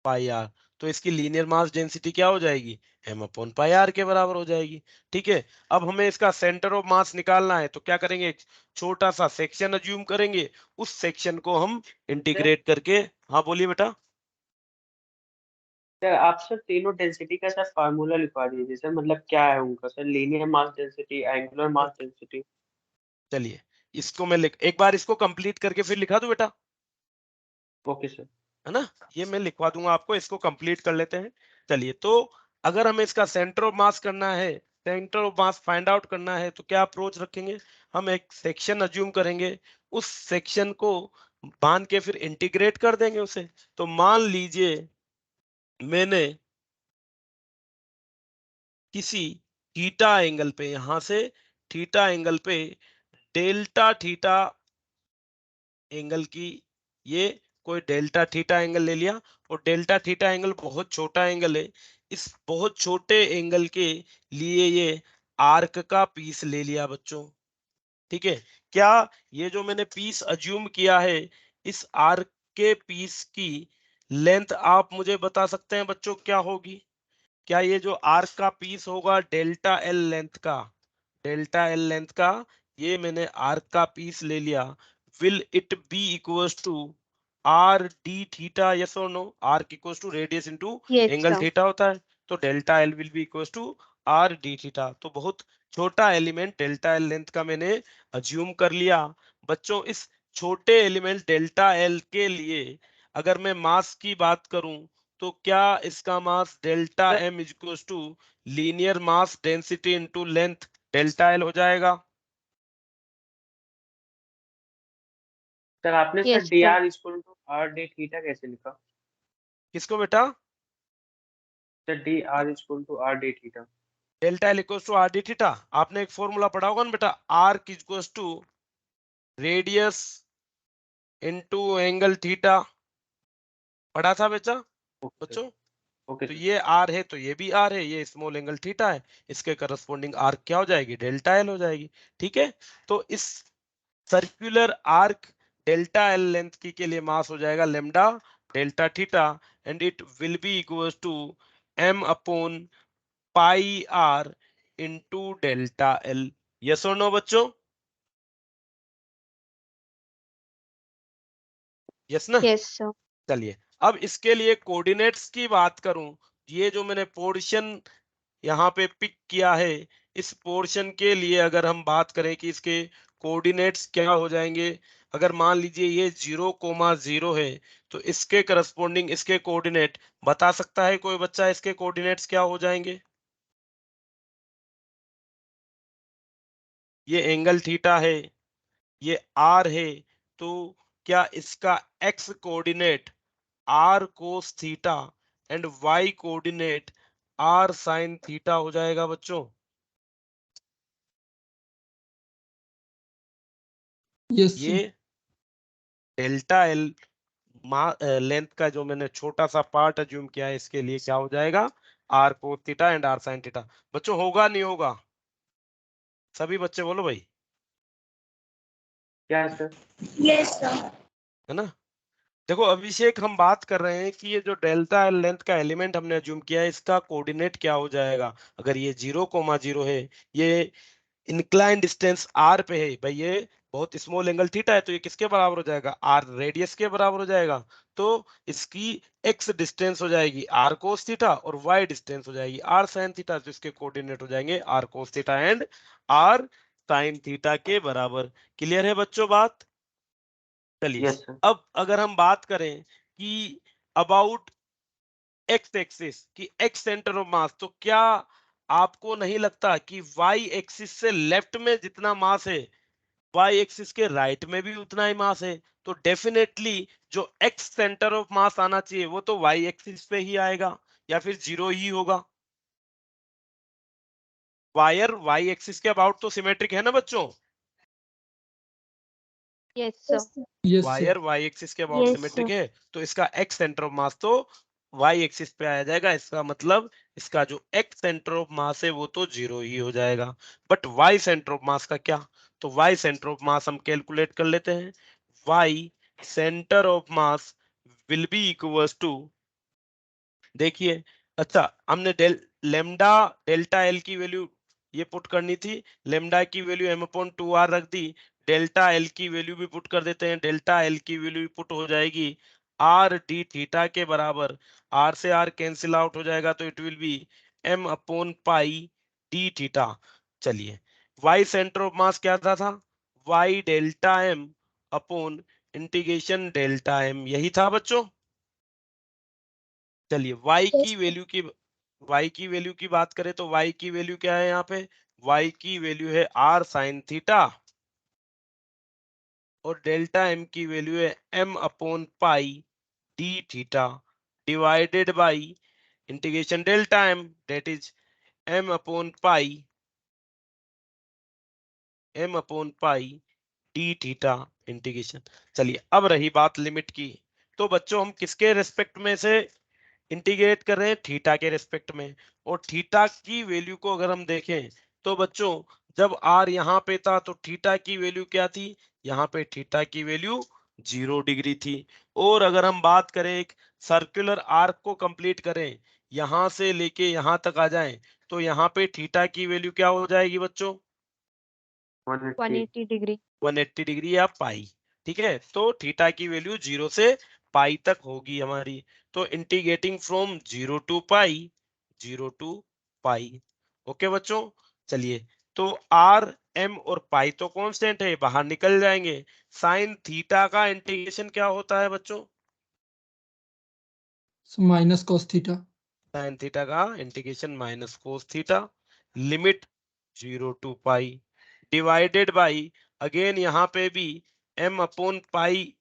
Pi R. तो इसकी लीनियर मास डेंसिटी क्या हो जाएगी, m/πr के बराबर हो जाएगी। ठीक है, अब हमें इसका सेंटर ऑफ मास निकालना है, तो क्या करेंगे, एक छोटा सा सेक्शन अज्यूम करेंगे, उस सेक्शन को हम इंटीग्रेट करके, हाँ बोलिए बेटा। सर आप सर तीनों डेंसिटी का सर फार्मूला लिखवा दीजिए सर, मतलब क्या है उनका sir, linear mass density, angular mass density. चलिए इसको मैं एक बार इसको कंप्लीट करके फिर लिखा दूं बेटा, ओके सर। है ना, ये मैं लिखवा दूंगा आपको, इसको कंप्लीट कर लेते हैं। चलिए, तो अगर हमें इसका सेंटर ऑफ मास करना है, centre of mass find out करना है, तो क्या अप्रोच रखेंगे, हम एक सेक्शन अज्यूम करेंगे, उस सेक्शन को बांध के फिर इंटीग्रेट कर देंगे उसे। तो मान लीजिए मैंने किसी थीटा एंगल पे, यहां से थीटा एंगल पे डेल्टा थीटा एंगल की, ये कोई डेल्टा थीटा एंगल ले लिया, और डेल्टा थीटा एंगल बहुत छोटा एंगल है, इस बहुत छोटे एंगल के लिए ये आर्क का पीस ले लिया बच्चों। ठीक है, क्या ये जो मैंने पीस अज्यूम किया है, इस आर्क के पीस की लेंथ आप मुझे बता सकते हैं बच्चों क्या होगी, क्या ये जो आर्क का पीस होगा डेल्टा एल लेंथ का, डेल्टा एल लेंथ का, ये मैंने आर्क का पीस ले लिया, will it be equals to r d theta, yes और no, arc equals to radius into Yes, angle sir. Theta होता है, तो delta l will be equals to r d theta. तो बहुत छोटा एलिमेंट डेल्टा एल लेंथ का मैंने assume कर लिया बच्चों। इस छोटे एलिमेंट डेल्टा एल के लिए अगर मैं मास की बात करूं, तो क्या इसका mass delta sir m equals to linear mass density into length delta l हो जाएगा। सर आपने sir Yes, d sir. R equal to r d theta कैसे लिखा? किसको बेटा, sir d r equal to r d theta. Delta l equals to r d theta, आपने एक formula पढ़ा होगा ना बेटा, r equals to radius into angle theta, पढ़ा था बेटा ओके सर। बच्चों। ओके तो सर। ये आर है, तो ये भी आर है, ये स्मॉल एंगल थीटा है, इसके करस्पॉन्डिंग आर्क क्या हो जाएगी, डेल्टा एल हो जाएगी। ठीक है, तो इस circular arc delta L length की के लिए मास हो जाएगा lambda delta theta, and it will be equals to m/πr into delta L, yes और नो बच्चों, यस ना। Yes, sir. चलिए, अब इसके लिए कोऑर्डिनेट्स की बात करूं, ये जो मैंने पोर्शन यहाँ पे पिक किया है, इस पोर्शन के लिए अगर हम बात करें कि इसके कोऑर्डिनेट्स क्या हो जाएंगे, अगर मान लीजिए ये 0,0 है, तो इसके करस्पॉन्डिंग इसके कोऑर्डिनेट बता सकता है कोई बच्चा, इसके कोऑर्डिनेट्स क्या हो जाएंगे, ये एंगल थीटा है, ये आर है, तो क्या इसका X coordinate R cos theta and Y coordinate R sine theta हो जाएगा बच्चों। Yes, sir. ये डेल्टा एल लेंथ का जो मैंने छोटा सा पार्ट अज्यूम किया है, इसके लिए क्या हो जाएगा, R cos theta and R sine theta. बच्चों होगा नहीं होगा, सभी बच्चे बोलो भाई, क्या है सर? Yes, sir. है ना। देखो अभिषेक, हम बात कर रहे हैं कि ये जो डेल्टा एल लेंथ का एलिमेंट हमने अज्यूम किया है, इसका कोऑर्डिनेट क्या हो जाएगा, अगर ये 0,0 है, ये इंक्लाइन डिस्टेंस आर पे है भाई, ये बहुत स्मॉल एंगल थीटा है, तो ये किसके बराबर हो जाएगा, आर रेडियस के बराबर हो जाएगा, तो इसकी एक्स डिस्टेंस हो जाएगी आर कोस थीटा, और वाई डिस्टेंस हो जाएगी आर साइन थीटा, तो इसके कोऑर्डिनेट हो जाएंगे R cos theta and R sine theta के बराबर। क्लियर है बच्चों बात। चलिए, यस सर। अब अगर हम बात करें कि अबाउट एक्स एक्सिस की एक्स सेंटर ऑफ मास, तो क्या आपको नहीं लगता कि वाई एक्सिस से लेफ्ट में जितना मास है, वाई एक्सिस के राइट में भी उतना ही मास है, तो डेफिनेटली जो एक्स सेंटर ऑफ मास आना चाहिए वो तो वाई एक्सिस पे ही आएगा, या फिर 0 ही होगा। वायर वाई एक्सिस के अबाउट तो सिमेट्रिक है ना बच्चों, Yes, sir. Yes, sir. Yes, sir. Wire Y axis के अबाउट Yes, सिमेट्रिक sir. है, तो इसका एक्स सेंटर ऑफ मास तो वाई एक्सिस पे आ जाएगा, इसका मतलब इसका जो एक्स सेंटर ऑफ मास है वो तो 0 ही हो जाएगा। बट वाई सेंटर ऑफ मास का क्या, तो वाई सेंटर ऑफ मास हम कैलकुलेट कर लेते हैं, Y centre of mass will be equals to देखिए, अच्छा हमने लेमडा डेल्टा एल की वैल्यू ये पुट करनी थी, लेमडा की वैल्यू m/2r रख दी, डेल्टा एल की वैल्यू भी पुट कर देते हैं, डेल्टा एल की वैल्यू भी पुट हो जाएगी आर डी थीटा के बराबर, आर से आर कैंसिल आउट हो जाएगा तो इट विल बी m/पाई डी थीटा। चलिए, वाई सेंटर ऑफ मास क्या था y delta m upon integration delta m, यही था बच्चों। चलिए y की वैल्यू की बात करें तो y की वैल्यू क्या है यहाँ पे, y की वैल्यू है r साइन थीटा और डेल्टा m की वैल्यू है m/पाई d theta divided by integration delta m that is m/पाई डी थीटा इंटीग्रेशन। चलिए, अब रही बात लिमिट की, तो बच्चों हम किसके रेस्पेक्ट में से इंटीग्रेट कर रहे हैं, थीटा के रेस्पेक्ट में। और थीटा की वैल्यू को अगर हम देखें तो बच्चों जब r यहाँ पे था तो थीटा की वैल्यू क्या थी, यहाँ पे थीटा की वैल्यू 0 डिग्री थी। और अगर हम बात करें एक सर्कुलर आर्क को कंप्लीट करें, यहाँ से लेके यहाँ तक आ जाएं, तो यहाँ पे थीटा की वैल्यू क्या हो जाएगी बच्चों, 180 degree. 180 डिग्री या पाई। ठीक है, तो थीटा की वैल्यू 0 से पाई तक होगी हमारी। तो integrating from 0 to pi. Okay बच्चों, चलिए, तो आर एम और पाई तो कांस्टेंट है, बाहर निकल जाएंगे। साइन थीटा का इंटीग्रेशन क्या होता है बच्चों, minus cos theta. Sine theta का integration minus cos theta, limit 0 to pi divided by, again यहाँ पे भी m/पाई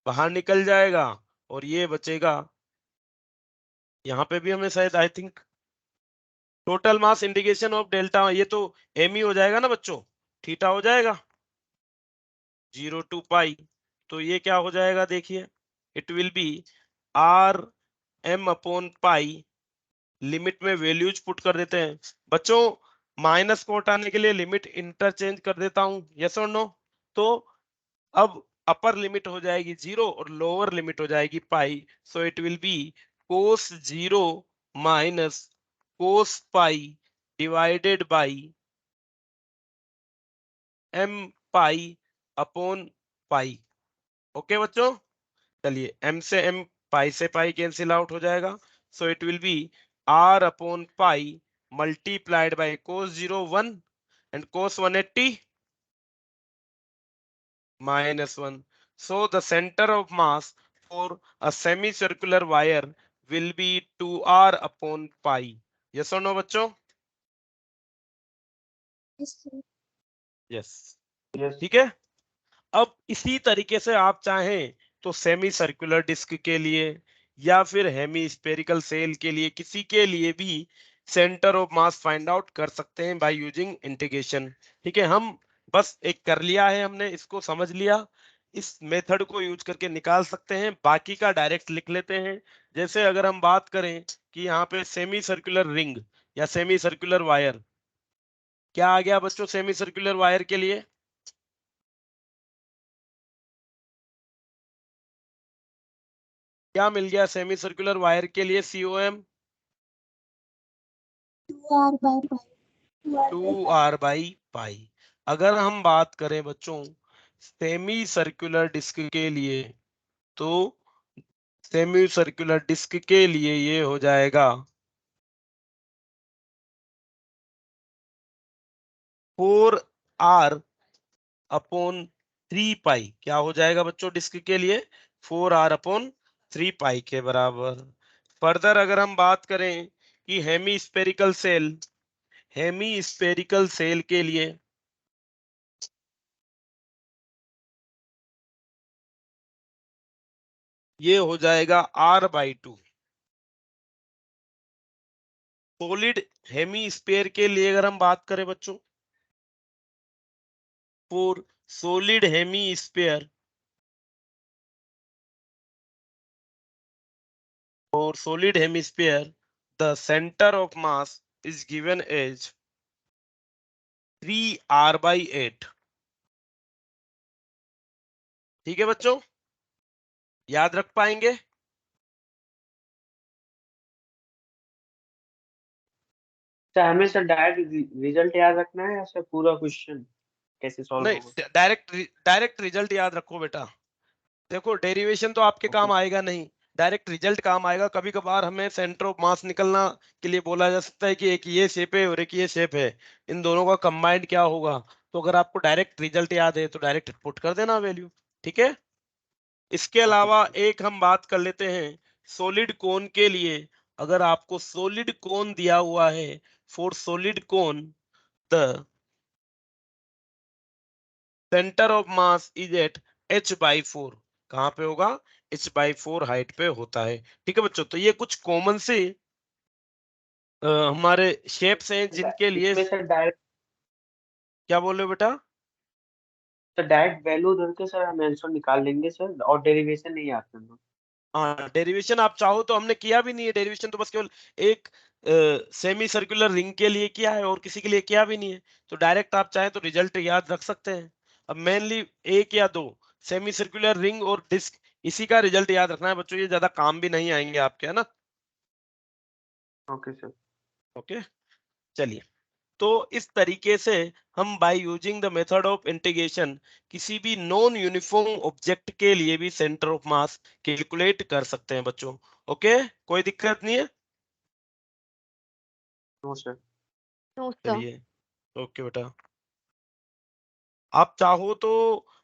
बाहर निकल जाएगा और ये बचेगा, यहाँ पे भी हमें शायद I think total mass integration of delta, ये तो m ही हो जाएगा ना बच्चों, थीटा हो जाएगा 0 टू पाई। तो ये क्या हो जाएगा देखिए, इट विल बी r m/पाई, लिमिट में वैल्यूज पुट कर देते हैं बच्चों, माइनस को हटाने के लिए लिमिट इंटरचेंज कर देता हूं, यस और नो। तो अब अपर लिमिट हो जाएगी 0 और लोअर लिमिट हो जाएगी pi, so it will be cos 0 minus cos pi divided by m pi upon pi. Okay बच्चों, चलिए, m से m, पाई से पाई कैंसिल आउट हो जाएगा, सो it will be r upon pi multiplied by cos 0 1 and cos 180 minus 1. So the center of mass for a semicircular wire will be 2r upon pi. Yes or no बच्चों? Yes. Yes ठीक है, अब इसी तरीके से आप चाहें तो सेमी सर्कुलर डिस्क के लिए या फिर हेमी स्पेरिकल सेल के लिए, किसी के लिए भी centre of mass find out कर सकते हैं बाय यूजिंग इंटीग्रेशन। ठीक है, हम बस एक कर लिया है, हमने इसको समझ लिया, इस मेथड को यूज करके निकाल सकते हैं, बाकी का डायरेक्ट लिख लेते हैं। जैसे अगर हम बात करें कि यहाँ पे सेमी सर्कुलर रिंग या सेमी सर्कुलर वायर, क्या आ गया बच्चों सेमी सर्कुलर वायर के लिए, क्या मिल गया सेमी सर्कुलर वायर के लिए, COM 2r/पाई। अगर हम बात करें बच्चों सेमी सर्कुलर डिस्क के लिए, तो सेमी सर्कुलर डिस्क के लिए ये हो जाएगा 4r अपॉन 3 पाई। क्या हो जाएगा बच्चों डिस्क के लिए, 4r अपॉन 3 पाई के बराबर। फर्दर अगर हम बात करें कि हेमी स्पेरिकल सेल के लिए, ये हो जाएगा r/2। सॉलिड हेमी स्पेयर के लिए अगर हम बात करें बच्चों, for solid hemisphere, for solid hemisphere, the center of mass is given as 3r/8। ठीक है बच्चों, याद रख पाएंगे। सर हमें सर डायरेक्ट रिजल्ट याद रखना है या सर पूरा क्वेश्चन कैसे सॉल्व नहीं, होगा? डायरेक्ट रिजल्ट याद रखो बेटा। देखो डेरिवेशन तो आपके काम ओके आएगा नहीं, डायरेक्ट रिजल्ट काम आएगा। कभी कभार हमें सेंटर ऑफ मास निकलना के लिए बोला जा सकता है कि एक ये शेप है और एक ये शेप है, इन दोनों का कंबाइंड क्या होगा। तो अगर आपको डायरेक्ट रिजल्ट याद है तो डायरेक्ट पुट कर देना वैल्यू, ठीक है। इसके ओके अलावा सर। एक हम बात कर लेते हैं सॉलिड कोन के लिए। अगर आपको सॉलिड कोन दिया हुआ है, for solid cone the centre of mass is at h/4। कहाँ पे होगा? h/4 हाइट पे होता है, ठीक है बच्चों। तो ये कुछ कॉमन से हमारे शेप्स हैं जिनके लिए। इसमें सर डायरेक्ट क्या बोल रहे हो बेटा? वैल्यू धर के सर हम आंसर निकाल लेंगे सर, और डेरिवेशन नहीं आता हम। हाँ, डेरिवेशन आप चाहो तो हमने किया भी नहीं है। डेरिवेशन तो बस केवल एक सेमी सर्कुलर रिंग के लिए किया है और किसी के लिए किया भी नहीं है। तो डायरेक्ट आप चाहें तो रिजल्ट याद रख सकते हैं। अब मेनली एक या दो सेमी सर्कुलर रिंग और डिस्क, इसी का रिजल्ट याद रखना है बच्चों। ये ज्यादा काम भी नहीं आएंगे आपके, है ना। Okay sir. ओके, चलिए। तो इस तरीके से हम by using the method of integration किसी भी नॉन यूनिफॉर्म ऑब्जेक्ट के लिए भी सेंटर ऑफ मास कैलकुलेट कर सकते हैं बच्चों। ओके, कोई दिक्कत नहीं है। No sir. No, sir. चलिए, ओके बेटा। आप चाहो तो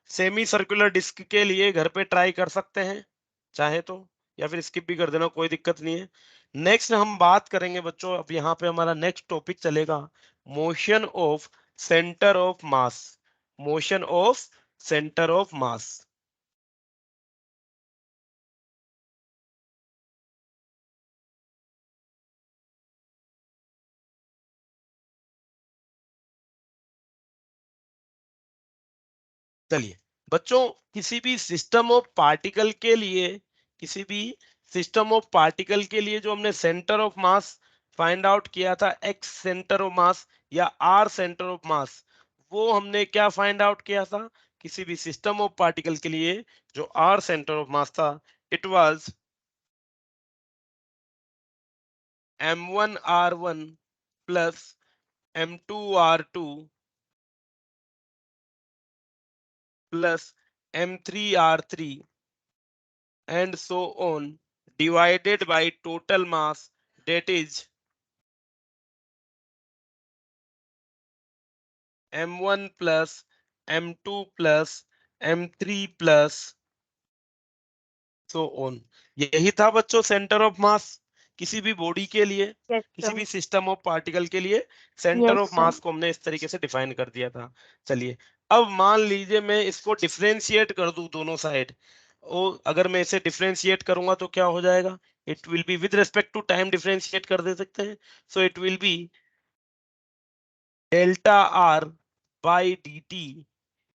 सेमी सर्कुलर डिस्क के लिए घर पे ट्राई कर सकते हैं, चाहे तो, या फिर स्किप भी कर देना, कोई दिक्कत नहीं है। नेक्स्ट हम बात करेंगे बच्चों, अब यहाँ पे हमारा नेक्स्ट टॉपिक चलेगा motion of centre of mass. Motion of centre of मास। चलिए बच्चों, किसी भी सिस्टम ऑफ पार्टिकल के लिए, किसी भी सिस्टम ऑफ पार्टिकल के लिए जो हमने centre of mass find out किया था, एक्स सेंटर ऑफ मास या आर सेंटर ऑफ मास, वो हमने क्या फाइंड आउट किया था? किसी भी सिस्टम ऑफ पार्टिकल के लिए जो आर सेंटर ऑफ मास था, it was m1r1 plus m2r2 plus m3r3 and so on, divided by total mass, that is m1 plus m2 plus m3 plus so on। यही था बच्चों सेंटर ऑफ मास किसी भी body के लिए, Yes, किसी sir. भी सिस्टम ऑफ पार्टिकल के लिए। Centre Yes, of sir. मास को हमने इस तरीके से डिफाइन कर दिया था। चलिए, अब मान लीजिए मैं इसको डिफरेंशिएट कर दूं दोनों साइड, और अगर मैं इसे डिफरेंशिएट करूंगा तो क्या हो जाएगा? It will be with respect to time differentiate कर दे सकते हैं। So it will be delta R by D T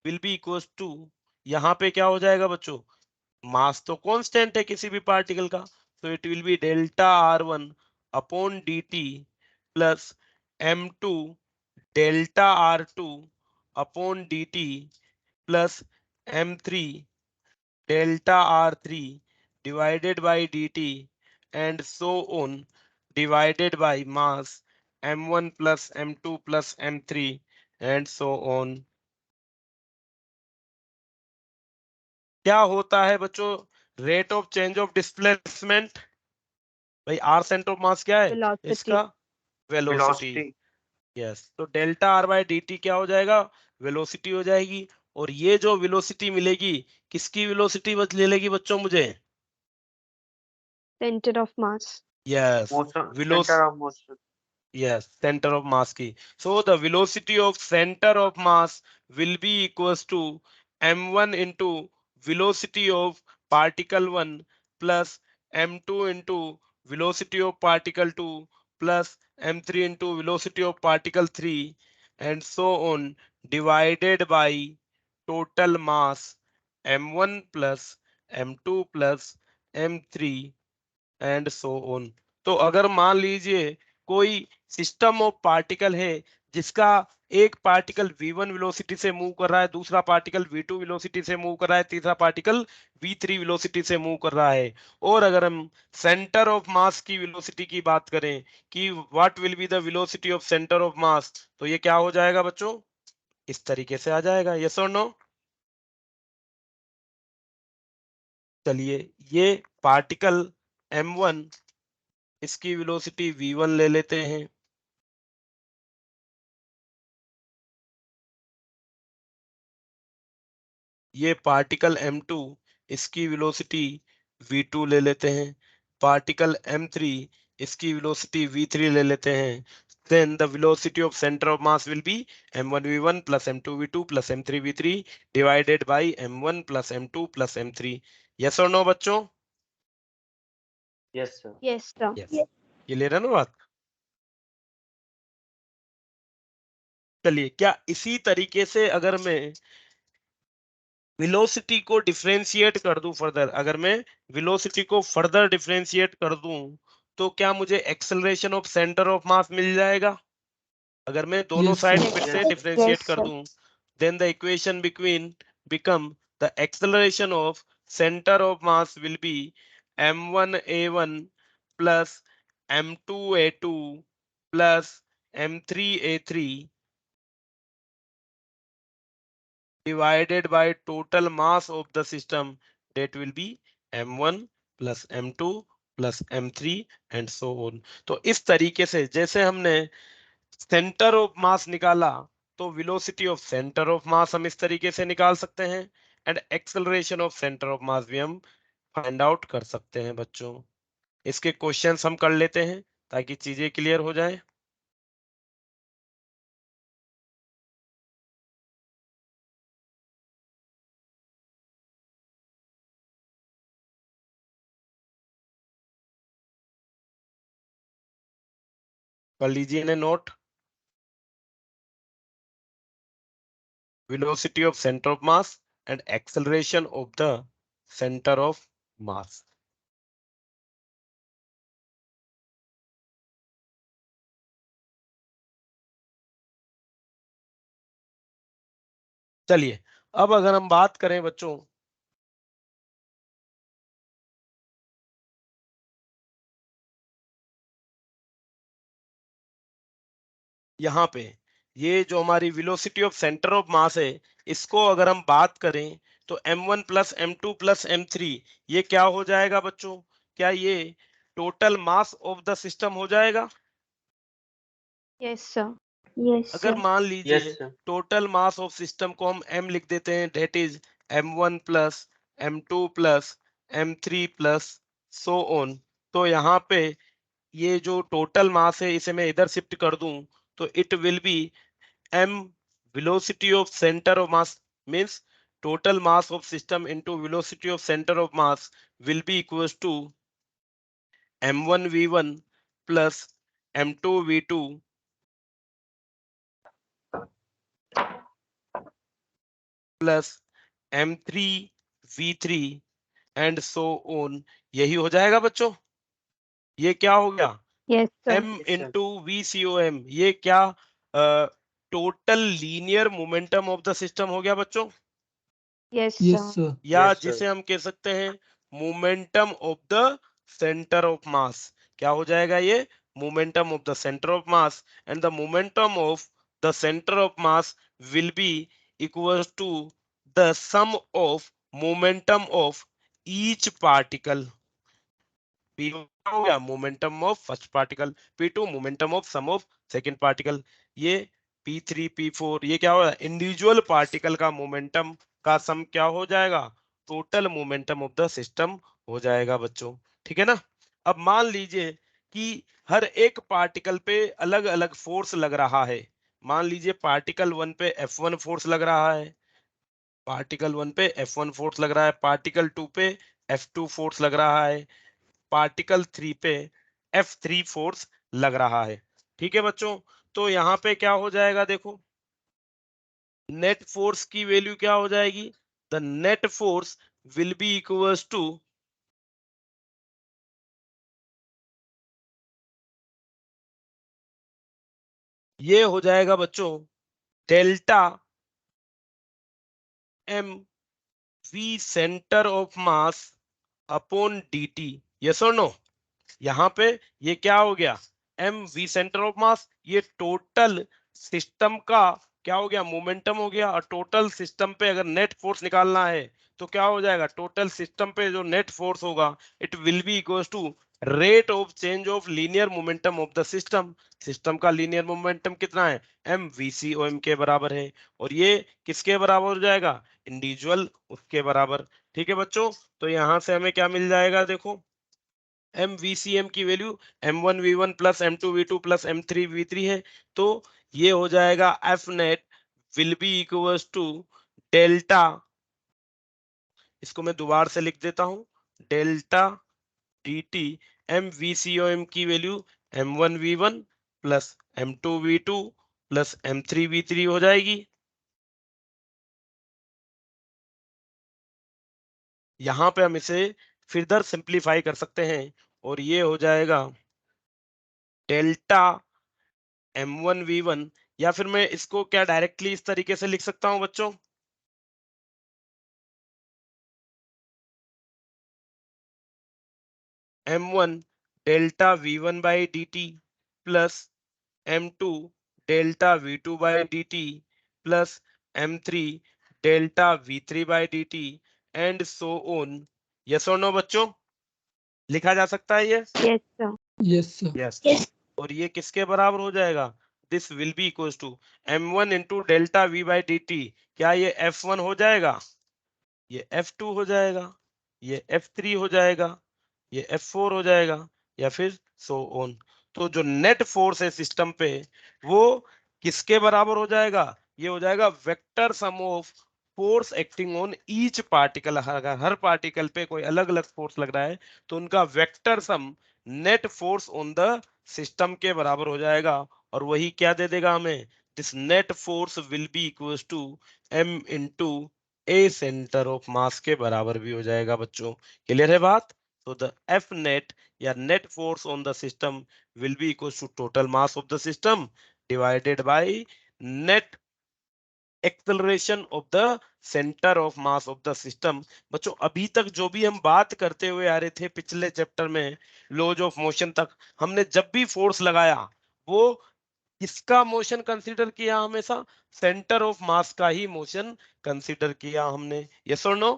will be equal to, यहाँ पे क्या हो जाएगा बच्चों? मास तो कांस्टेंट है किसी भी पार्टिकल का, तो it will be delta R one upon D T plus M two delta R two upon D T plus M three delta R three divided by D T and so on, divided by mass m1 plus m2 plus m3 and so on। क्या होता है बच्चों? Rate of change of displacement. भाई are centre of mass क्या है Velocity. इसका? Velocity. Velocity. Yes, तो delta R by D T क्या हो जाएगा? वेलोसिटी हो जाएगी। और ये जो वेलोसिटी मिलेगी, किसकी वेलोसिटी मिलेगी बच्चों मुझे? Center of mass. Yes, motion वेलोस centre of motion. yes, center of mass की। So the velocity of center of mass will be equals to m1 into velocity of particle 1 plus m2 into velocity of particle 2 plus m3 into velocity of particle 3 and so on, divided by total mass m1 plus m2 plus m3 and so on. तो अगर मान लीजिए कोई system of particle है जिसका एक particle v1 velocity से move कर रहा है, दूसरा पार्टिकल v2 वेलोसिटी से मूव कर रहा है, तीसरा पार्टिकल v3 वेलोसिटी से मूव कर रहा है। और अगर हम सेंटर ऑफ मास की वेलोसिटी की बात करें कि what will be the velocity of centre of मास, तो ये क्या हो जाएगा बच्चों, इस तरीके से आ जाएगा। यस और नो? चलिए, ये पार्टिकल m1, इसकी वेलोसिटी v1 ले लेते हैं। ये पार्टिकल m2, इसकी वेलोसिटी v2 ले लेते हैं। पार्टिकल m3, इसकी वेलोसिटी v3 ले लेते हैं। Then the velocity of center of mass will be m1 v1 plus m2 v2 plus m3 v3 divided by m1 plus m2 plus m3। yes or no बच्चों? Yes sir. Yes, sir. yes। Clear है ना बात? चलिए, क्या इसी तरीके से अगर मैं वेलोसिटी को डिफरेंशिएट कर दूं फर्दर, अगर मैं वेलोसिटी को फर्दर डिफरेंशिएट कर दूं, तो क्या मुझे acceleration of centre of mass मिल जाएगा? अगर मैं दोनों Yes, साइड sir. फिर से Yes. डिफरेंशिएट Yes, कर sir. दूं, then the equation between become the acceleration of center of mass will be m1a1 plus m2a2 plus m3a3 divided by total mass of the system, that will be m1 plus m2 plus m3 and so on। तो इस तरीके से जैसे हमने centre of मास निकाला, तो velocity of centre of मास हम इस तरीके से निकाल सकते हैं, and acceleration of centre of मास भी हम फाइंड आउट कर सकते हैं बच्चों। इसके क्वेश्चंस हम कर लेते हैं ताकि चीजें क्लियर हो जाए। कर लीजिए ने note. velocity of center of mass and acceleration of the center of mass। चलिए, अब अगर हम बात करें बच्चों, यहाँ पे ये जो हमारी वेलोसिटी ऑफ सेंटर ऑफ मास है, इसको अगर हम बात करें तो m1 plus m2 plus m3, ये क्या हो जाएगा बच्चों? क्या ये total mass of the system हो जाएगा? Yes, sir. Yes, अगर sir. मान यस लीजिए sir. Total mass of system को हम m लिख देते हैं, that is m1 plus m2 plus m3 plus so on, तो यहाँ पे ये जो टोटल मास है इसे मैं इधर शिफ्ट कर दूं, तो it will be m velocity of center of mass, means total mass of system into velocity of center of mass will be equals to m1 v1 plus m2 v2 plus m3 v3 and so on. यही हो जाएगा बच्चों। ये क्या हो गया? Yes, sir. m Yes, sir. Into V C O M, ये क्या total linear momentum of the system हो गया बच्चों, Yes, Yes, sir. sir. या Yes, sir. जिसे हम कह सकते हैं momentum of the centre of mass. क्या हो जाएगा ये? Momentum of the centre of mass, and the momentum of the centre of mass will be equal to the sum of momentum of each particle. P1 हो गया momentum of first particle, P2 momentum of sum of second particle, ये P3 P4 ये क्या होगा? Individual particle का momentum का सम क्या हो जाएगा? Total momentum of the system हो जाएगा बच्चों। ठीक है ना? अब मान लीजिए कि हर एक पार्टिकल पे अलग अलग फोर्स लग रहा है। मान लीजिए पार्टिकल 1 पे F1 फोर्स लग रहा है, पार्टिकल 1 पे F1 फोर्स लग रहा है, पार्टिकल 2 पे F2 फोर्स लग रहा है, पार्टिकल 3 पे F3 फोर्स लग रहा है। ठीक है बच्चों, तो यहाँ पे क्या हो जाएगा? देखो, नेट फोर्स की वैल्यू क्या हो जाएगी? The net force will be equals to ये हो जाएगा बच्चों delta M V centre of mass upon dt, yes और नो। यहाँ पे ये क्या हो गया, M V centre of mass, ये टोटल सिस्टम का क्या हो गया, मोमेंटम हो गया। और टोटल सिस्टम पे अगर नेट फोर्स निकालना है तो क्या हो जाएगा, टोटल सिस्टम पे जो नेट फोर्स होगा it will be equal to rate of change of linear momentum of the system. System का लीनियर मोमेंटम कितना है, M V C O M के बराबर है। और ये किसके बराबर हो जाएगा, इंडिविजुअल उसके बराबर। ठीक है बच्चों, तो यहां से हमें क्या मिल जाएगा, देखो एम वी सी एम की value m1v1 plus m2v2 plus m3v3 है। तो ये हो जाएगा F net will be equals to delta, इसको मैं दोबारा से लिख देता हूं, delta dt M V C O M की value m1v1 plus m2v2 plus m3v3 हो जाएगी। यहां पे हम इसे फिर सिंप्लीफाई कर सकते हैं और ये हो जाएगा डेल्टा m1v1, या फिर मैं इसको क्या डायरेक्टली इस तरीके से लिख सकता हूं बच्चों, m1 delta v1 by dt plus m2 delta v2 by dt plus m3 delta v3 by dt and so on. Yes और नो बच्चों, लिखा जा सकता है ये, Yes, sir. Yes, sir. Yes. Yes. और ये किसके बराबर हो जाएगा, this will be equal to m1 into delta v by dt, क्या ये f1 हो जाएगा, ये F2 हो जाएगा, ये F3 हो जाएगा, ये F4 हो जाएगा, या फिर सो ऑन। तो जो नेट फोर्स है सिस्टम पे वो किसके बराबर हो जाएगा, ये हो जाएगा vector sum of force acting on each particle. अगर हर पार्टिकल पे कोई अलग अलग फोर्स लग रहा है तो उनका vector sum net force on the system के बराबर हो जाएगा। और वही क्या दे देगा हमें, this net force will be equals to m into A centre of mass के बराबर भी हो जाएगा बच्चों। क्लियर है बात। तो द एफ नेट या net force on the system will be equal to total mass of the system divided by net acceleration of the centre of mass of the system. बच्चों अभी तक जो भी हम बात करते हुए आ रहे थे पिछले चैप्टर में लॉज ऑफ मोशन तक, हमने जब भी फोर्स लगाया वो किसका मोशन कंसीडर किया, हमेशा सेंटर ऑफ मास का ही मोशन कंसीडर किया हमने। यस और no,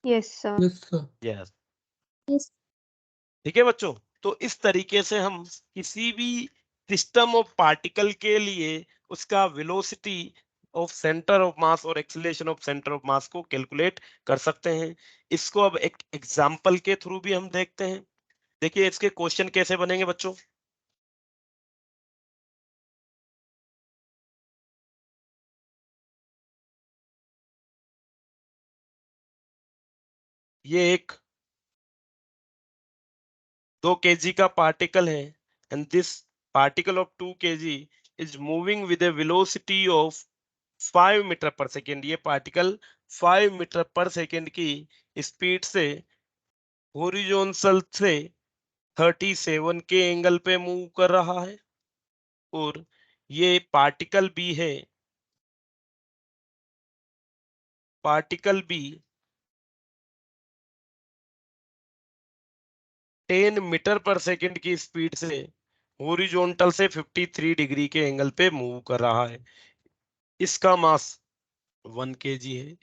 Yes, sir. Yes, sir. Yes. Yes. ठीक है बच्चों, तो इस तरीके से हम किसी भी सिस्टम ऑफ पार्टिकल के लिए उसका velocity of centre of mass और acceleration of centre of mass को कैलकुलेट कर सकते हैं। इसको अब एक एग्जांपल के थ्रू भी हम देखते हैं। देखिए इसके क्वेश्चन कैसे बनेंगे बच्चों। ये एक 2 kg का पार्टिकल है and this particle of 2 kg is moving with a velocity of 5 metre per second. ये पार्टिकल 5 मीटर पर सेकेंड की स्पीड से हॉरिजॉन्टल से 37 के एंगल पे मूव कर रहा है। और ये पार्टिकल भी है, पार्टिकल भी 10 मीटर पर सेकेंड की स्पीड से हॉरिजॉन्टल से 53 डिग्री के एंगल पे मूव कर रहा है। इसका मास 1 kg है।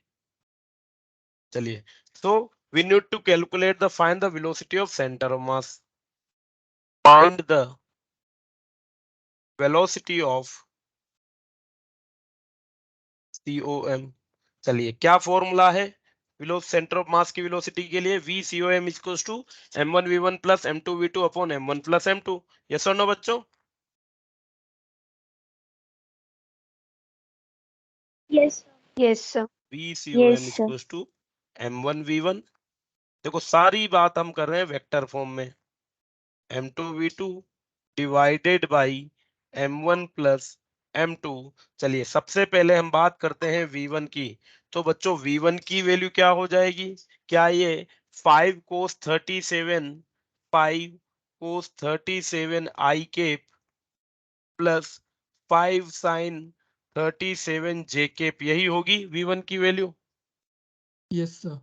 चलिए, so we need to calculate the find the velocity of center of mass, find the velocity of COM। चलिए क्या फॉर्मूला है सेंटर ऑफ मास की वेलोसिटी के लिए, v COM equals to m1v1 plus m2v2 upon m1 plus m2। Yes और no बच्चों, Yes. Yes, sir. v Yes, COM sir. Equals to m1v1, देखो सारी बात हम कर रहे हैं वेक्टर फॉर्म में, m2v2 divided by m1 plus m2। चलिए सबसे पहले हम बात करते हैं v1 की। तो बच्चों v1 की वैल्यू क्या हो जाएगी, क्या ये 5 cos 37 5 cos 37 i के प्लस 5 sin 37 j केप, यही होगी V1 की वैल्यू। Yes, sir.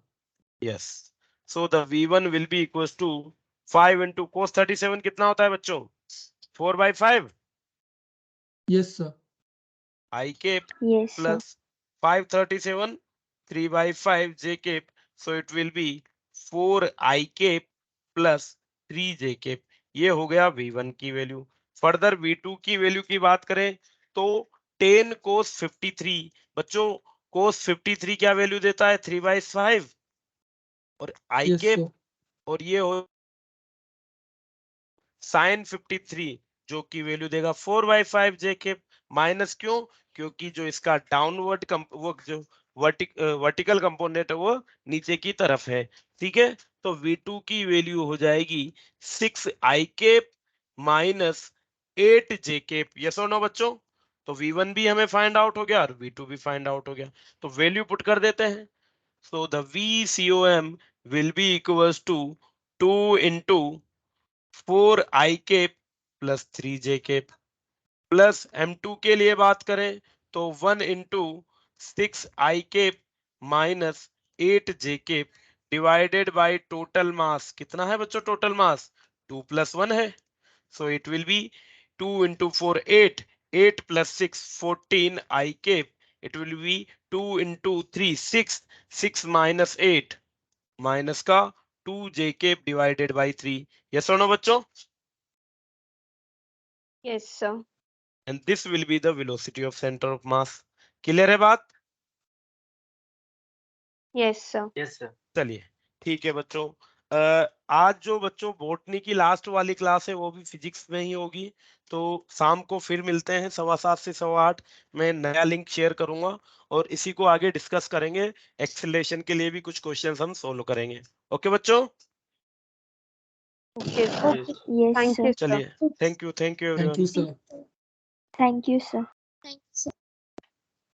Yes, so the V1 will be equals to 5 into cos 37 कितना होता है बच्चों? 4/5 Yes, sir. I cap Yes, sir. plus 537 3/5 j cape, so it will be 4 I cape plus 3 j cape। ये हो गया V1 की value. Further V2 की value की बात करें तो 10 cos 53, बच्चों cos 53 क्या वैल्यू देता है? 3/5 और I Yes, cape, sir. और ये हो साइन 53 जो कि वैल्यू देगा 4/5 j केप। माइनस क्यों? क्योंकि जो इसका डाउनवर्ड वो जो वर्टिकल कंपोनेंट है वो नीचे की तरफ है। ठीक है, तो V2 की वैल्यू हो जाएगी 6 I cap minus 8 j cap. Yes और नो बच्चों? तो V1 भी हमें फाइंड आउट हो गया और V2 भी फाइंड आउट हो गया। तो वैल्यू पुट कर देते हैं। So the VCOM will be equals to 2 into 4 I cap plus 3 j cap, plus M2 के लिए बात करें तो 1 into 6 I cap minus 8 j cap divided by total mass. कितना है बच्चों टोटल मास? 2 + 1 है, so it will be 2 into 4 8, 8 + 6 14 I cap, it will be 2 into 3 6, 6 minus 8 minus का 2 j cap divided by 3। Yes और नो बच्चों? Yes, sir. And this will be the velocity of center of mass। Clear है बात? Yes, sir. Yes sir. चलिए ठीक है बच्चों, आज जो बच्चों बॉटनी की लास्ट वाली क्लास है वो भी फिजिक्स में ही होगी। तो शाम को फिर मिलते हैं 7:15 से 8:15। मैं नया लिंक शेयर करूंगा और इसी को आगे डिस्कस करेंगे। एक्सेलरेशन के लिए भी कुछ क्वेश्चंस हम सोल्व करेंगे। ओके बच्चों, Okay, sir. Yes, Thank sir. you, sir. चलिए, thank you Thank you, everyone. sir. Thank you, sir.